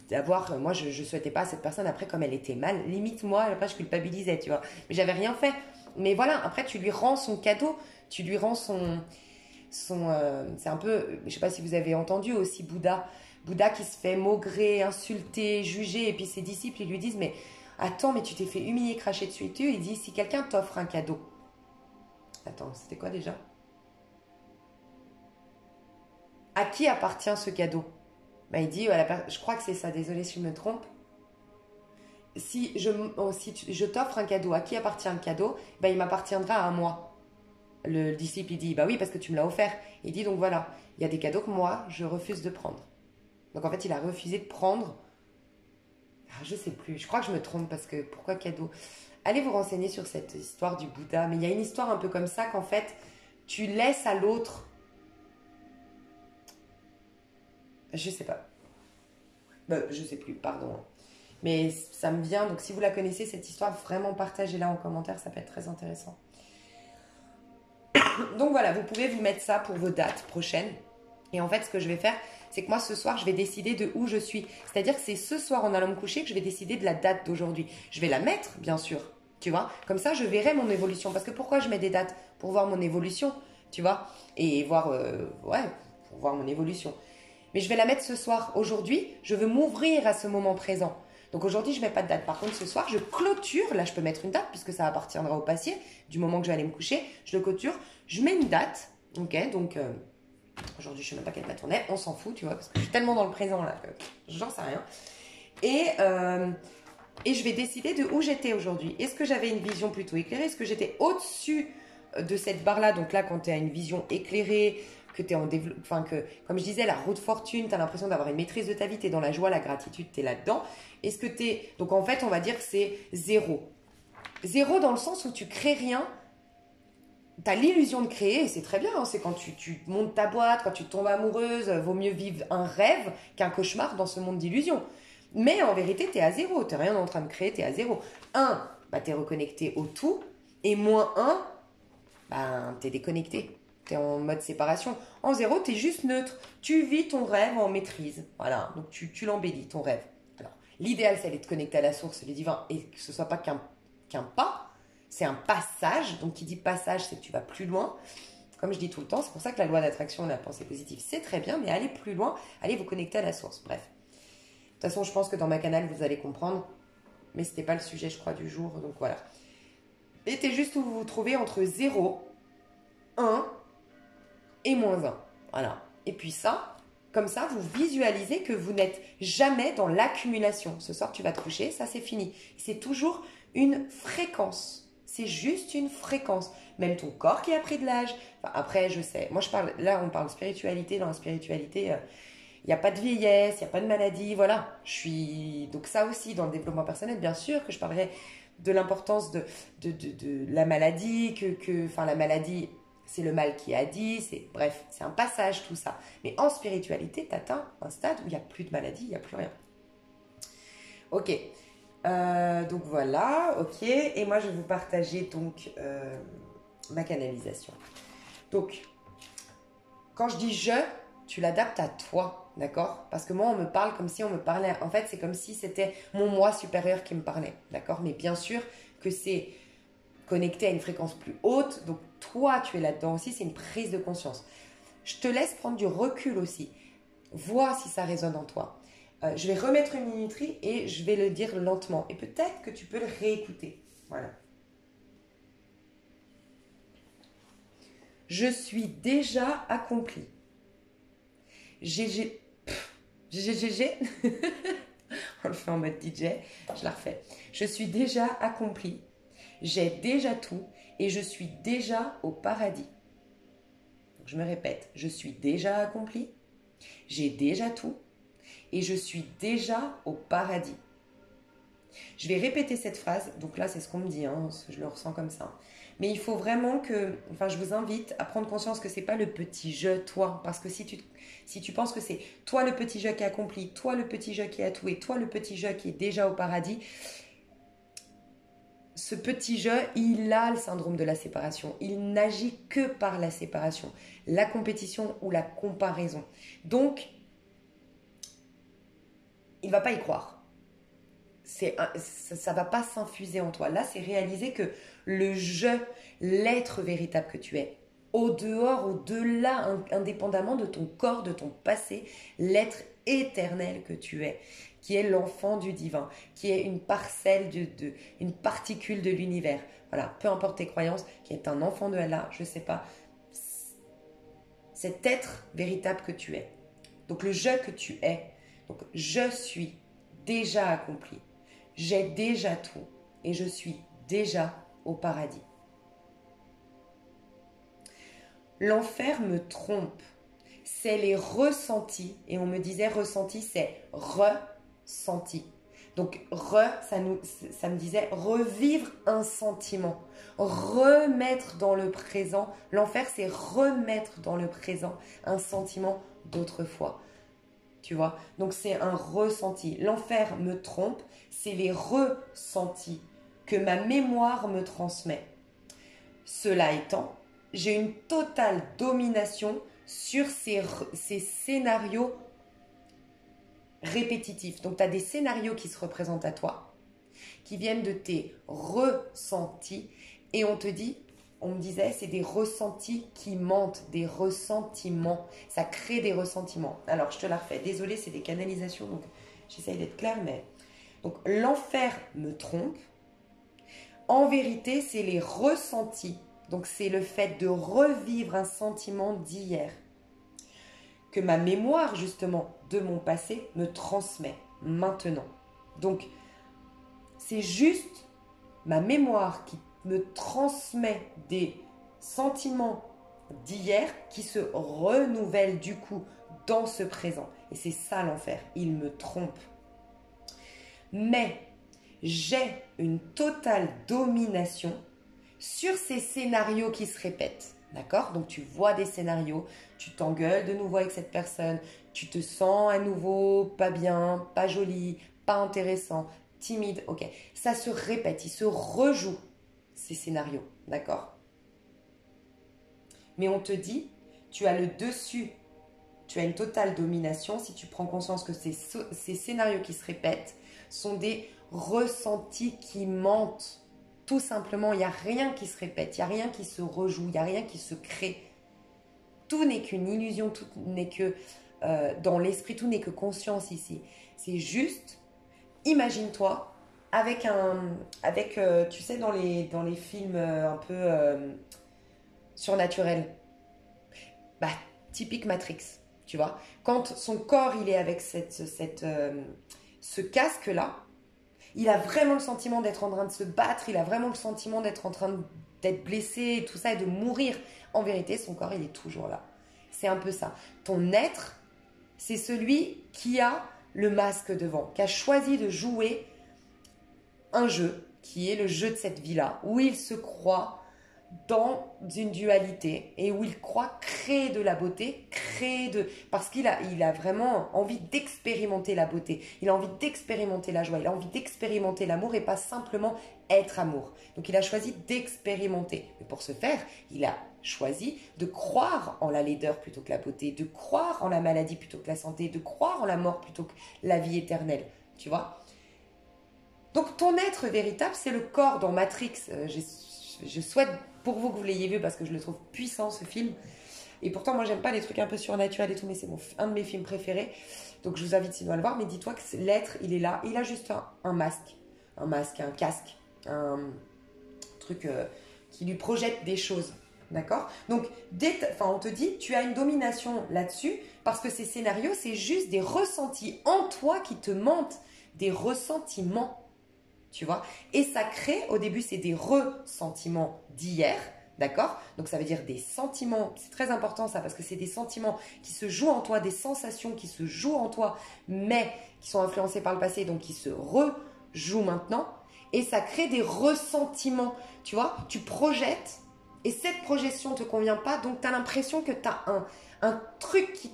d'avoir. Moi, je souhaitais pas à cette personne. Après, comme elle était mal, limite, moi, après, je culpabilisais, tu vois. Mais j'avais rien fait. Mais voilà, après, tu lui rends son cadeau. Tu lui rends c'est un peu. Je sais pas si vous avez entendu aussi Bouddha. Bouddha qui se fait maugrer, insulter, juger. Et puis ses disciples, ils lui disent, mais attends, mais tu t'es fait humilier, cracher dessus et tout. Il dit, si quelqu'un t'offre un cadeau. Attends, c'était quoi déjà? À qui appartient ce cadeau? Bah, il dit, je crois que c'est ça, désolé si je me trompe. Si je t'offre un cadeau, à qui appartient le cadeau? Bah, il m'appartiendra à moi. Le disciple, il dit, bah oui, parce que tu me l'as offert. Il dit, donc voilà, il y a des cadeaux que moi, je refuse de prendre. Donc en fait, il a refusé de prendre. Ah, je sais plus, je crois que je me trompe parce que pourquoi cadeau? Allez vous renseigner sur cette histoire du Bouddha. Mais il y a une histoire un peu comme ça qu'en fait, tu laisses à l'autre. Je sais pas. Je sais plus, pardon. Mais ça me vient. Donc si vous la connaissez, cette histoire, vraiment partagez-la en commentaire. Ça peut être très intéressant. Donc voilà, vous pouvez vous mettre ça pour vos dates prochaines. Et en fait, ce que je vais faire, c'est que moi, ce soir, je vais décider de où je suis. C'est-à-dire que c'est ce soir, en allant me coucher, que je vais décider de la date d'aujourd'hui. Je vais la mettre, bien sûr, tu vois. Comme ça, je verrai mon évolution. Parce que pourquoi je mets des dates? Pour voir mon évolution, tu vois. Et voir, pour voir mon évolution. Mais je vais la mettre ce soir. Aujourd'hui, je veux m'ouvrir à ce moment présent. Donc aujourd'hui, je ne mets pas de date. Par contre, ce soir, je clôture. Là, je peux mettre une date puisque ça appartiendra au passé. Du moment que je vais aller me coucher, je le clôture. Je mets une date. Ok, donc... aujourd'hui, je ne sais même pas quelle date on est, on s'en fout, tu vois, parce que je suis tellement dans le présent là que j'en sais rien. Et je vais décider de où j'étais aujourd'hui. Est-ce que j'avais une vision plutôt éclairée? Est-ce que j'étais au-dessus de cette barre-là? Donc là, quand tu as une vision éclairée, que tu es en développement, enfin que, comme je disais, la roue de fortune, tu as l'impression d'avoir une maîtrise de ta vie, tu es dans la joie, la gratitude, tu es là-dedans. Est-ce que tu es... Donc en fait, on va dire que c'est zéro. Zéro dans le sens où tu crées rien. Tu as l'illusion de créer, et c'est très bien, hein, c'est quand tu montes ta boîte, quand tu tombes amoureuse, vaut mieux vivre un rêve qu'un cauchemar dans ce monde d'illusions. Mais en vérité, tu es à zéro, tu n'es rien en train de créer, tu es à zéro. Un, bah, tu es reconnecté au tout, et moins un, bah, tu es déconnecté, tu es en mode séparation. En zéro, tu es juste neutre, tu vis ton rêve en maîtrise, voilà, donc tu l'embellis, ton rêve. Alors, l'idéal, c'est d'être connecté à la source, le divin, et que ce ne soit pas qu'un pas. C'est un passage, donc qui dit passage, c'est que tu vas plus loin. Comme je dis tout le temps, c'est pour ça que la loi d'attraction, la pensée positive, c'est très bien, mais allez plus loin, allez vous connecter à la source. Bref. De toute façon, je pense que dans ma canal, vous allez comprendre, mais ce n'était pas le sujet, je crois, du jour, donc voilà. Mettez juste où vous vous trouvez entre 0, 1 et moins 1. Voilà. Et puis ça, comme ça, vous visualisez que vous n'êtes jamais dans l'accumulation. Ce soir, tu vas te coucher, ça c'est fini. C'est toujours une fréquence. C'est juste une fréquence. Même ton corps qui a pris de l'âge. Enfin, après, je sais. Moi, là, on parle spiritualité. Dans la spiritualité, il n'y a pas de vieillesse, il n'y a pas de maladie. Voilà. Donc ça aussi, dans le développement personnel, bien sûr que je parlerai de l'importance de la maladie. Enfin, la maladie, c'est le mal qui a dit. Bref, c'est un passage, tout ça. Mais en spiritualité, tu atteins un stade où il n'y a plus de maladie, il n'y a plus rien. Ok. Donc voilà, ok. Et moi, je vais vous partager donc ma canalisation. Donc, quand je dis je, tu l'adaptes à toi, d'accord? Parce que moi, on me parle comme si on me parlait. En fait, c'est comme si c'était mon moi supérieur qui me parlait, d'accord? Mais bien sûr que c'est connecté à une fréquence plus haute. Donc, toi, tu es là-dedans aussi. C'est une prise de conscience. Je te laisse prendre du recul aussi. Vois si ça résonne en toi. Je vais remettre une minuterie et je vais le dire lentement. Et peut-être que tu peux le réécouter. Voilà. Je suis déjà accompli. GG. On le fait en mode DJ. Je la refais. Je suis déjà accompli. J'ai déjà tout et je suis déjà au paradis. Donc, je me répète. Je suis déjà accompli. J'ai déjà tout et je suis déjà au paradis. Je vais répéter cette phrase. Donc là, c'est ce qu'on me dit. Hein, je le ressens comme ça. Mais il faut vraiment que... Enfin, je vous invite à prendre conscience que ce n'est pas le petit je, toi. Parce que si tu penses que c'est toi le petit je qui est accompli, toi le petit je qui a tout et toi le petit je qui est déjà au paradis, ce petit je, il a le syndrome de la séparation. Il n'agit que par la séparation, la compétition ou la comparaison. Donc, il ne va pas y croire. Ça ne va pas s'infuser en toi. Là, c'est réaliser que le je, l'être véritable que tu es, au dehors, au-delà, indépendamment de ton corps, de ton passé, l'être éternel que tu es, qui est l'enfant du divin, qui est une parcelle, une particule de l'univers. Voilà, peu importe tes croyances, qui est un enfant de Allah, je ne sais pas. Cet être véritable que tu es. Donc le je que tu es. Donc je suis déjà accompli. J'ai déjà tout et je suis déjà au paradis. L'enfer me trompe. C'est les ressentis. Et on me disait ressenti, c'est ressenti. Donc ça me disait revivre un sentiment. Remettre dans le présent. L'enfer, c'est remettre dans le présent un sentiment d'autrefois. Tu vois, donc c'est un ressenti. L'enfer me trompe, c'est les ressentis que ma mémoire me transmet. Cela étant, j'ai une totale domination sur ces scénarios répétitifs. Donc tu as des scénarios qui se représentent à toi, qui viennent de tes ressentis, et on me disait, c'est des ressentis qui mentent, des ressentiments. Ça crée des ressentiments. Alors, je te la refais. Désolée, c'est des canalisations, donc j'essaye d'être claire, mais... Donc, l'enfer me trompe. En vérité, c'est les ressentis. Donc, c'est le fait de revivre un sentiment d'hier que ma mémoire, justement, de mon passé me transmet maintenant. Donc, c'est juste ma mémoire qui me transmet des sentiments d'hier qui se renouvellent du coup dans ce présent. Et c'est ça l'enfer, il me trompe. Mais j'ai une totale domination sur ces scénarios qui se répètent. D'accord? Donc tu vois des scénarios, tu t'engueules de nouveau avec cette personne, tu te sens à nouveau pas bien, pas joli, pas intéressant, timide. Ok, ça se répète, il se rejoue ces scénarios, d'accord? Mais on te dit, tu as le dessus, tu as une totale domination si tu prends conscience que ces scénarios qui se répètent sont des ressentis qui mentent. Tout simplement, il n'y a rien qui se répète, il n'y a rien qui se rejoue, il n'y a rien qui se crée. Tout n'est qu'une illusion, tout n'est que dans l'esprit, tout n'est que conscience ici. C'est juste, imagine-toi, tu sais, dans les films un peu surnaturels, bah, typique Matrix, tu vois. Quand son corps, il est avec ce casque-là, il a vraiment le sentiment d'être en train de se battre, il a vraiment le sentiment d'être en train d'être blessé, et tout ça, et de mourir. En vérité, son corps, il est toujours là. C'est un peu ça. Ton être, c'est celui qui a le masque devant, qui a choisi de jouer un jeu, qui est le jeu de cette vie-là, où il se croit dans une dualité et où il croit créer de la beauté, parce qu'il a vraiment envie d'expérimenter la beauté, il a envie d'expérimenter la joie, il a envie d'expérimenter l'amour et pas simplement être amour. Donc il a choisi d'expérimenter. Mais pour ce faire, il a choisi de croire en la laideur plutôt que la beauté, de croire en la maladie plutôt que la santé, de croire en la mort plutôt que la vie éternelle. Tu vois ? Donc ton être véritable, c'est le corps dans Matrix. Je souhaite pour vous que vous l'ayez vu parce que je le trouve puissant ce film. Et pourtant moi j'aime pas les trucs un peu surnaturels et tout, mais c'est un de mes films préférés. Donc je vous invite sinon à le voir. Mais dis-toi que l'être, il est là. Il a juste un masque, un casque, un truc qui lui projette des choses. D'accord ? Donc on te dit, tu as une domination là-dessus parce que ces scénarios, c'est juste des ressentis en toi qui te mentent, des ressentiments. Tu vois, et ça crée, au début, c'est des ressentiments d'hier, d'accord? Donc, ça veut dire des sentiments, c'est très important ça, parce que c'est des sentiments qui se jouent en toi, des sensations qui se jouent en toi, mais qui sont influencées par le passé, donc qui se rejouent maintenant, et ça crée des ressentiments, tu vois? Tu projettes, et cette projection ne te convient pas, donc tu as l'impression que tu as un truc qui...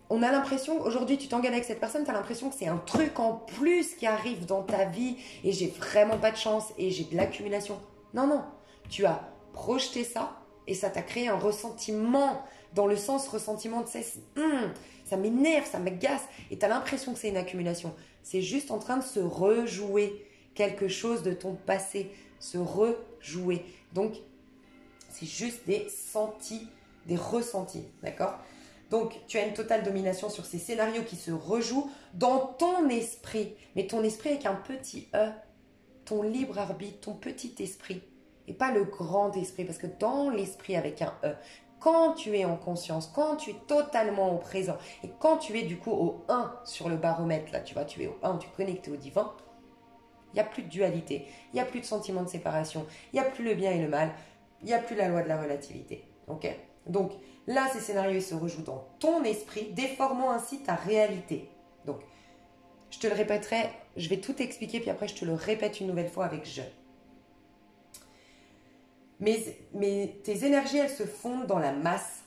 On a l'impression, aujourd'hui tu t'engueules avec cette personne, tu as l'impression que c'est un truc en plus qui arrive dans ta vie et j'ai vraiment pas de chance et j'ai de l'accumulation. Non, non, tu as projeté ça et ça t'a créé un ressentiment, dans le sens ressentiment de ça m'énerve, ça m'agace et tu as l'impression que c'est une accumulation. C'est juste en train de se rejouer quelque chose de ton passé, se rejouer. Donc, c'est juste des ressentis, d'accord ? Donc, tu as une totale domination sur ces scénarios qui se rejouent dans ton esprit. Mais ton esprit avec un petit E, ton libre arbitre, ton petit esprit. Et pas le grand esprit. Parce que dans l'esprit avec un E, quand tu es en conscience, quand tu es totalement au présent, et quand tu es du coup au 1 sur le baromètre, là, tu vois, tu es au 1, tu es connecté au divin, il n'y a plus de dualité, il n'y a plus de sentiment de séparation, il n'y a plus le bien et le mal, il n'y a plus la loi de la relativité. Ok ? Donc, là, ces scénarios se rejouent dans ton esprit, déformant ainsi ta réalité. Donc, je te le répéterai, je vais tout expliquer, puis après, je te le répète une nouvelle fois avec « je ». Mais tes énergies, elles se fondent dans la masse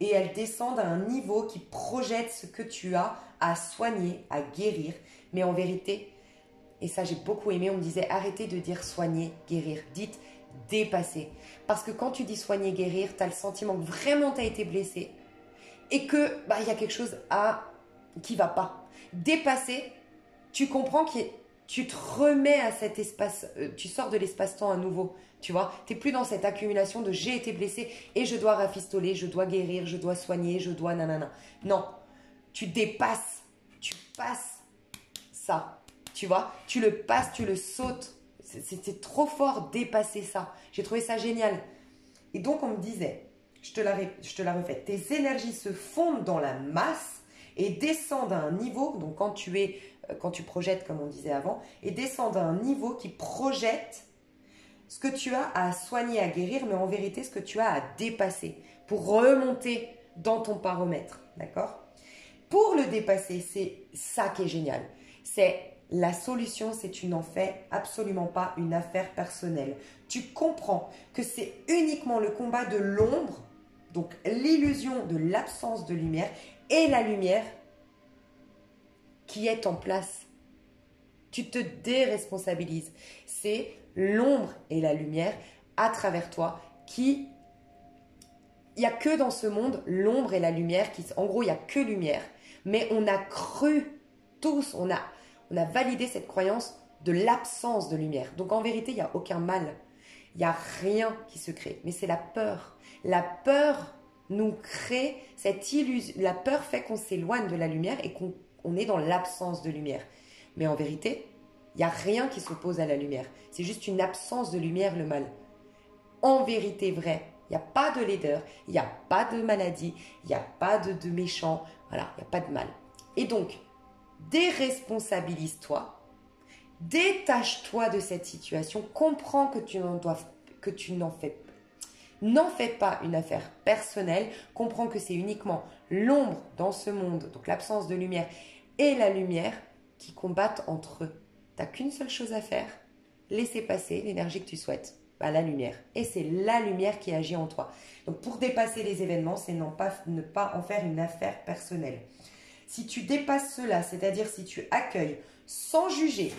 et elles descendent à un niveau qui projette ce que tu as à soigner, à guérir. Mais en vérité, et ça, j'ai beaucoup aimé, on me disait « arrêtez de dire soigner, guérir ». Dites « dépasser ». Parce que quand tu dis soigner, guérir, tu as le sentiment que vraiment tu as été blessé et que y a quelque chose qui ne va pas. Dépasser, tu comprends que tu te remets à cet espace, tu sors de l'espace-temps à nouveau, tu vois. Tu n'es plus dans cette accumulation de j'ai été blessé et je dois rafistoler, je dois guérir, je dois soigner, je dois nanana. Non, tu dépasses, tu passes ça, tu vois. Tu le passes, tu le sautes. C'était trop fort, dépasser ça. J'ai trouvé ça génial. Et donc, on me disait, je te la refais, tes énergies se fondent dans la masse et descendent à un niveau, donc quand tu projettes, comme on disait avant, et descendent à un niveau qui projette ce que tu as à soigner, à guérir, mais en vérité, ce que tu as à dépasser pour remonter dans ton baromètre. D'accord ? Pour le dépasser, c'est ça qui est génial. C'est... La solution, c'est tu n'en fais absolument pas une affaire personnelle. Tu comprends que c'est uniquement le combat de l'ombre, donc l'illusion de l'absence de lumière et la lumière qui est en place. Tu te déresponsabilises. C'est l'ombre et la lumière à travers toi qui... Il n'y a que dans ce monde, l'ombre et la lumière, en gros, il n'y a que lumière. Mais on a cru tous, on a validé cette croyance de l'absence de lumière. Donc en vérité, il n'y a aucun mal. Il n'y a rien qui se crée. Mais c'est la peur. La peur nous crée cette illusion. La peur fait qu'on s'éloigne de la lumière et qu'on est dans l'absence de lumière. Mais en vérité, il n'y a rien qui s'oppose à la lumière. C'est juste une absence de lumière, le mal. En vérité vrai, il n'y a pas de laideur, il n'y a pas de maladie, il n'y a pas de méchant. Voilà, il n'y a pas de mal. Et donc, déresponsabilise-toi Détache-toi de cette situation, comprends que n'en fais pas une affaire personnelle, comprends que c'est uniquement l'ombre dans ce monde, donc l'absence de lumière et la lumière qui combattent entre eux. Tu n'as qu'une seule chose à faire, laisser passer l'énergie que tu souhaites, la lumière. Et c'est la lumière qui agit en toi. Donc pour dépasser les événements, c'est ne pas en faire une affaire personnelle. Si tu dépasses cela, c'est-à-dire si tu accueilles sans juger,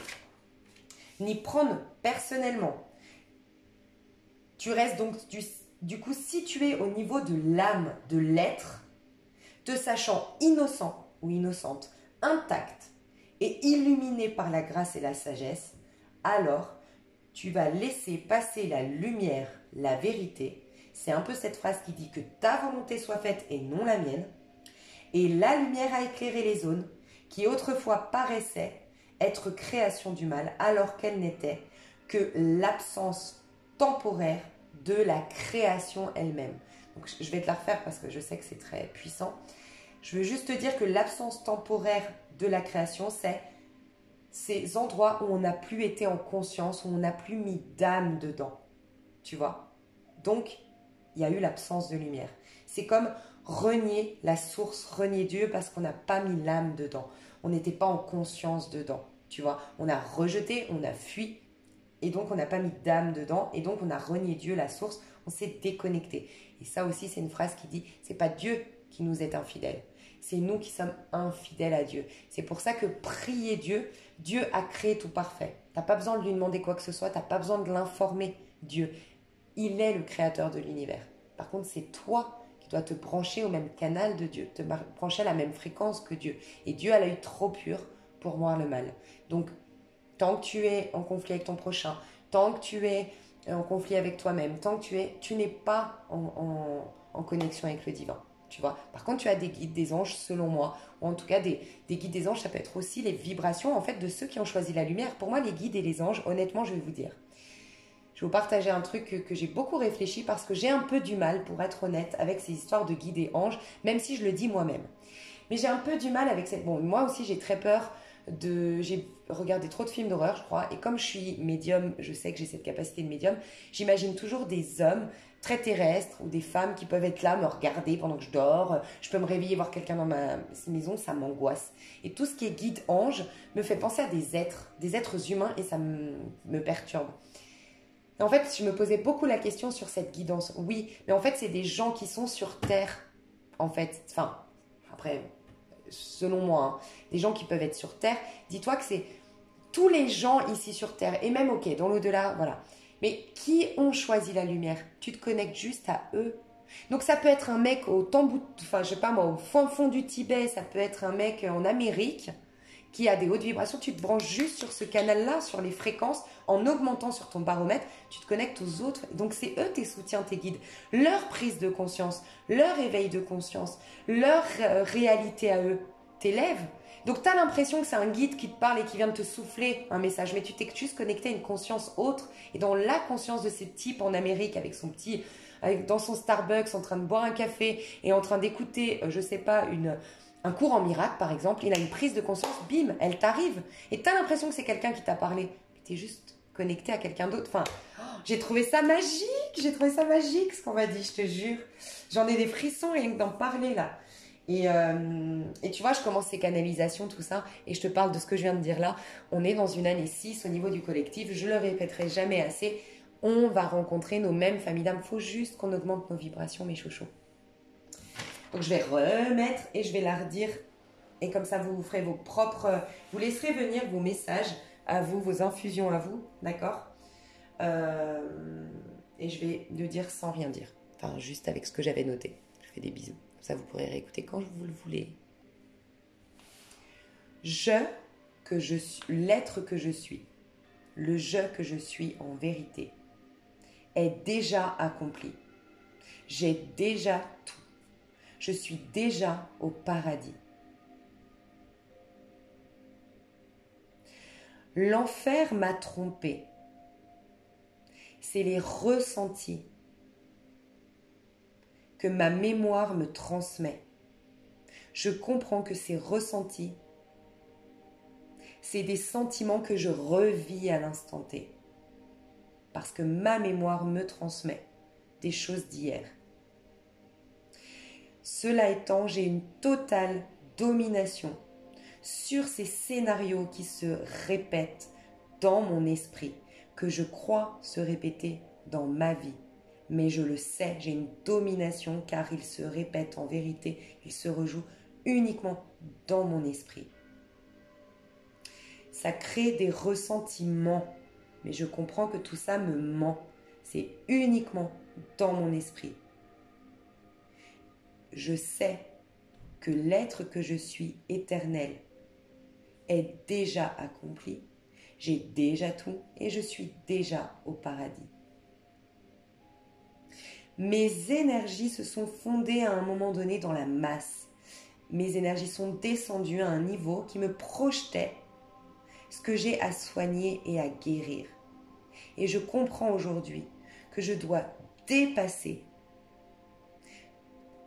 ni prendre personnellement, tu restes donc du coup situé au niveau de l'âme, de l'être, te sachant innocent ou innocente, intact et illuminé par la grâce et la sagesse, alors tu vas laisser passer la lumière, la vérité. C'est un peu cette phrase qui dit que ta volonté soit faite et non la mienne. Et la lumière a éclairé les zones qui autrefois paraissaient être création du mal, alors qu'elles n'étaient que l'absence temporaire de la création elle-même. Donc, je vais te la refaire parce que je sais que c'est très puissant. Je veux juste te dire que l'absence temporaire de la création, c'est ces endroits où on n'a plus été en conscience, où on n'a plus mis d'âme dedans. Tu vois? Donc, il y a eu l'absence de lumière. C'est comme renier la source, renier Dieu parce qu'on n'a pas mis l'âme dedans. On n'était pas en conscience dedans. Tu vois? On a rejeté, on a fui. Et donc, on n'a pas mis d'âme dedans. Et donc, on a renié Dieu, la source. On s'est déconnecté. Et ça aussi, c'est une phrase qui dit, c'est pas Dieu qui nous est infidèle. C'est nous qui sommes infidèles à Dieu. C'est pour ça que prier Dieu, Dieu a créé tout parfait. Tu n'as pas besoin de lui demander quoi que ce soit. Tu n'as pas besoin de l'informer, Dieu. Il est le créateur de l'univers. Par contre, c'est toi qui dois te brancher au même canal de Dieu, te brancher à la même fréquence que Dieu. Et Dieu a l'œil trop pur pour voir le mal. Donc, tant que tu es en conflit avec ton prochain, tant que tu es en conflit avec toi-même, tant que tu n'es pas en connexion avec le divin. Tu vois. Par contre, tu as des guides, des anges, selon moi, ou en tout cas des guides, des anges, ça peut être aussi les vibrations en fait de ceux qui ont choisi la lumière. Pour moi, les guides et les anges, honnêtement, je vais vous dire, je vais vous partager un truc que j'ai beaucoup réfléchi parce que j'ai un peu du mal, pour être honnête, avec ces histoires de guides et anges, même si je le dis moi-même. Mais j'ai un peu du mal avec cette... Bon, moi aussi, j'ai très peur de... J'ai regardé trop de films d'horreur, je crois, et comme je suis médium, je sais que j'ai cette capacité de médium, j'imagine toujours des hommes très terrestres ou des femmes qui peuvent être là, me regarder pendant que je dors. Je peux me réveiller, voir quelqu'un dans ma maison, ça m'angoisse. Et tout ce qui est guide ange me fait penser à des êtres humains, et ça me perturbe. Et en fait, je me posais beaucoup la question sur cette guidance. Oui, mais en fait, c'est des gens qui sont sur Terre, en fait. Enfin, après, selon moi, hein, des gens qui peuvent être sur Terre. Dis-toi que c'est tous les gens ici sur Terre, et même, ok, dans l'au-delà, voilà. Mais qui ont choisi la lumière? Tu te connectes juste à eux. Donc ça peut être un mec au tambour, enfin, je sais pas moi, au fond du Tibet, ça peut être un mec en Amérique qui a des hautes vibrations, tu te branches juste sur ce canal-là, sur les fréquences, en augmentant sur ton baromètre, tu te connectes aux autres. Donc c'est eux tes soutiens, tes guides. Leur prise de conscience, leur éveil de conscience, leur réalité à eux t'élève. Donc tu as l'impression que c'est un guide qui te parle et qui vient de te souffler un message, mais tu t'es juste connecté à une conscience autre. Et dans la conscience de ce type en Amérique, avec son petit... dans son Starbucks, en train de boire un café et en train d'écouter, je sais pas, un cours en miracle, par exemple, il a une prise de conscience, bim, elle t'arrive. Et tu as l'impression que c'est quelqu'un qui t'a parlé. Mais tu es juste connecté à quelqu'un d'autre. Enfin, j'ai trouvé ça magique, ce qu'on m'a dit, je te jure. J'en ai des frissons rien que d'en parler, là. Et tu vois, je commence ces canalisations, tout ça, et je te parle de ce que je viens de dire là. On est dans une année 6 au niveau du collectif, je le répéterai jamais assez. On va rencontrer nos mêmes familles d'âmes. Il faut juste qu'on augmente nos vibrations, mes chouchous. Donc je vais remettre et je vais la redire. Et comme ça, vous ferez vos propres... Vous laisserez venir vos messages à vous, vos infusions à vous, d'accord? Et je vais le dire sans rien dire. Enfin, juste avec ce que j'avais noté. Je fais des bisous. Ça, vous pourrez réécouter quand vous le voulez. L'être que je suis, le je que je suis en vérité, est déjà accompli. J'ai déjà tout. Je suis déjà au paradis. L'enfer m'a trompé. C'est les ressentis que ma mémoire me transmet. Je comprends que ces ressentis, C'est des sentiments que je revis à l'instant T. Parce que ma mémoire me transmet des choses d'hier. Cela étant, j'ai une totale domination sur ces scénarios qui se répètent dans mon esprit, que je crois se répéter dans ma vie. Mais je le sais, j'ai une domination car ils se répètent en vérité, ils se rejouent uniquement dans mon esprit. Ça crée des ressentiments, mais je comprends que tout ça me ment. C'est uniquement dans mon esprit. Je sais que l'être que je suis éternel est déjà accompli. J'ai déjà tout et je suis déjà au paradis. Mes énergies se sont fondées à un moment donné dans la masse. Mes énergies sont descendues à un niveau qui me projetait ce que j'ai à soigner et à guérir. Et je comprends aujourd'hui que je dois dépasser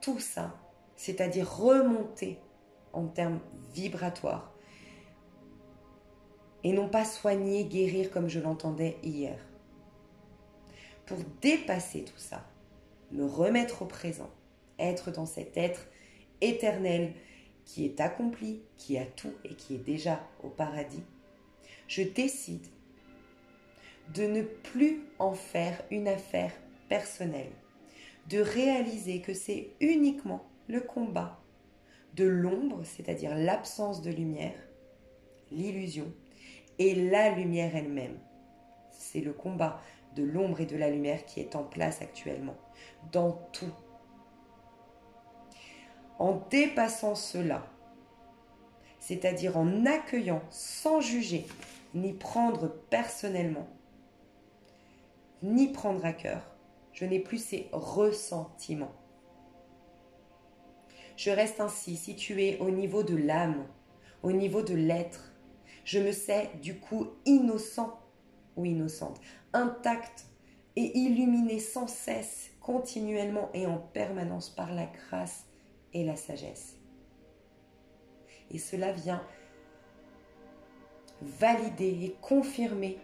tout ça, c'est-à-dire remonter en termes vibratoires et non pas soigner, guérir comme je l'entendais hier. Pour dépasser tout ça, me remettre au présent, être dans cet être éternel qui est accompli, qui a tout et qui est déjà au paradis, je décide de ne plus en faire une affaire personnelle, de réaliser que c'est uniquement le combat de l'ombre, c'est-à-dire l'absence de lumière, l'illusion, et la lumière elle-même. C'est le combat de l'ombre et de la lumière qui est en place actuellement, dans tout. En dépassant cela, c'est-à-dire en accueillant sans juger, ni prendre personnellement, ni prendre à cœur, je n'ai plus ces ressentiments. Je reste ainsi située au niveau de l'âme, au niveau de l'être. Je me sais du coup innocent ou innocente, intacte et illuminée sans cesse, continuellement et en permanence par la grâce et la sagesse. Et cela vient valider et confirmer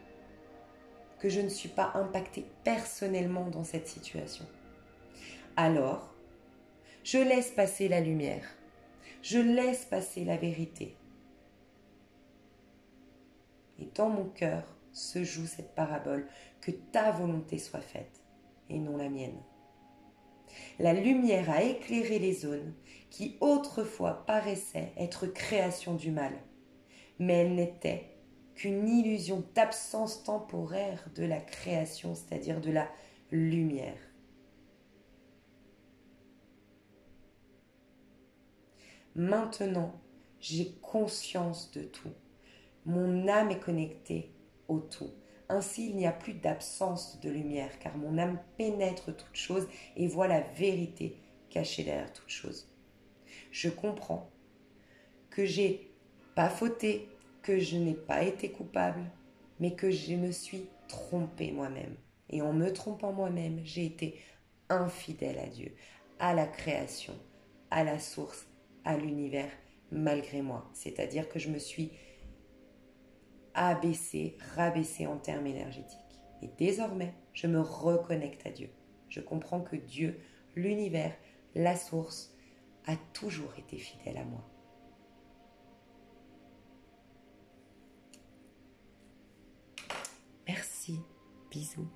que je ne suis pas impactée personnellement dans cette situation. Alors, je laisse passer la lumière, je laisse passer la vérité. Et dans mon cœur se joue cette parabole, que ta volonté soit faite et non la mienne. La lumière a éclairé les zones qui autrefois paraissaient être création du mal, mais elles n'étaient qu'une illusion d'absence temporaire de la création, c'est-à-dire de la lumière. Maintenant, j'ai conscience de tout. Mon âme est connectée au tout. Ainsi, il n'y a plus d'absence de lumière, car mon âme pénètre toute chose et voit la vérité cachée derrière toute chose. Je comprends que j'ai pas fauté, que je n'ai pas été coupable, mais que je me suis trompée moi-même. Et en me trompant moi-même, j'ai été infidèle à Dieu, à la création, à la source, à l'univers, malgré moi. C'est-à-dire que je me suis abaissée, rabaissée en termes énergétiques. Et désormais, je me reconnecte à Dieu. Je comprends que Dieu, l'univers, la source, a toujours été fidèle à moi. Merci, bisous.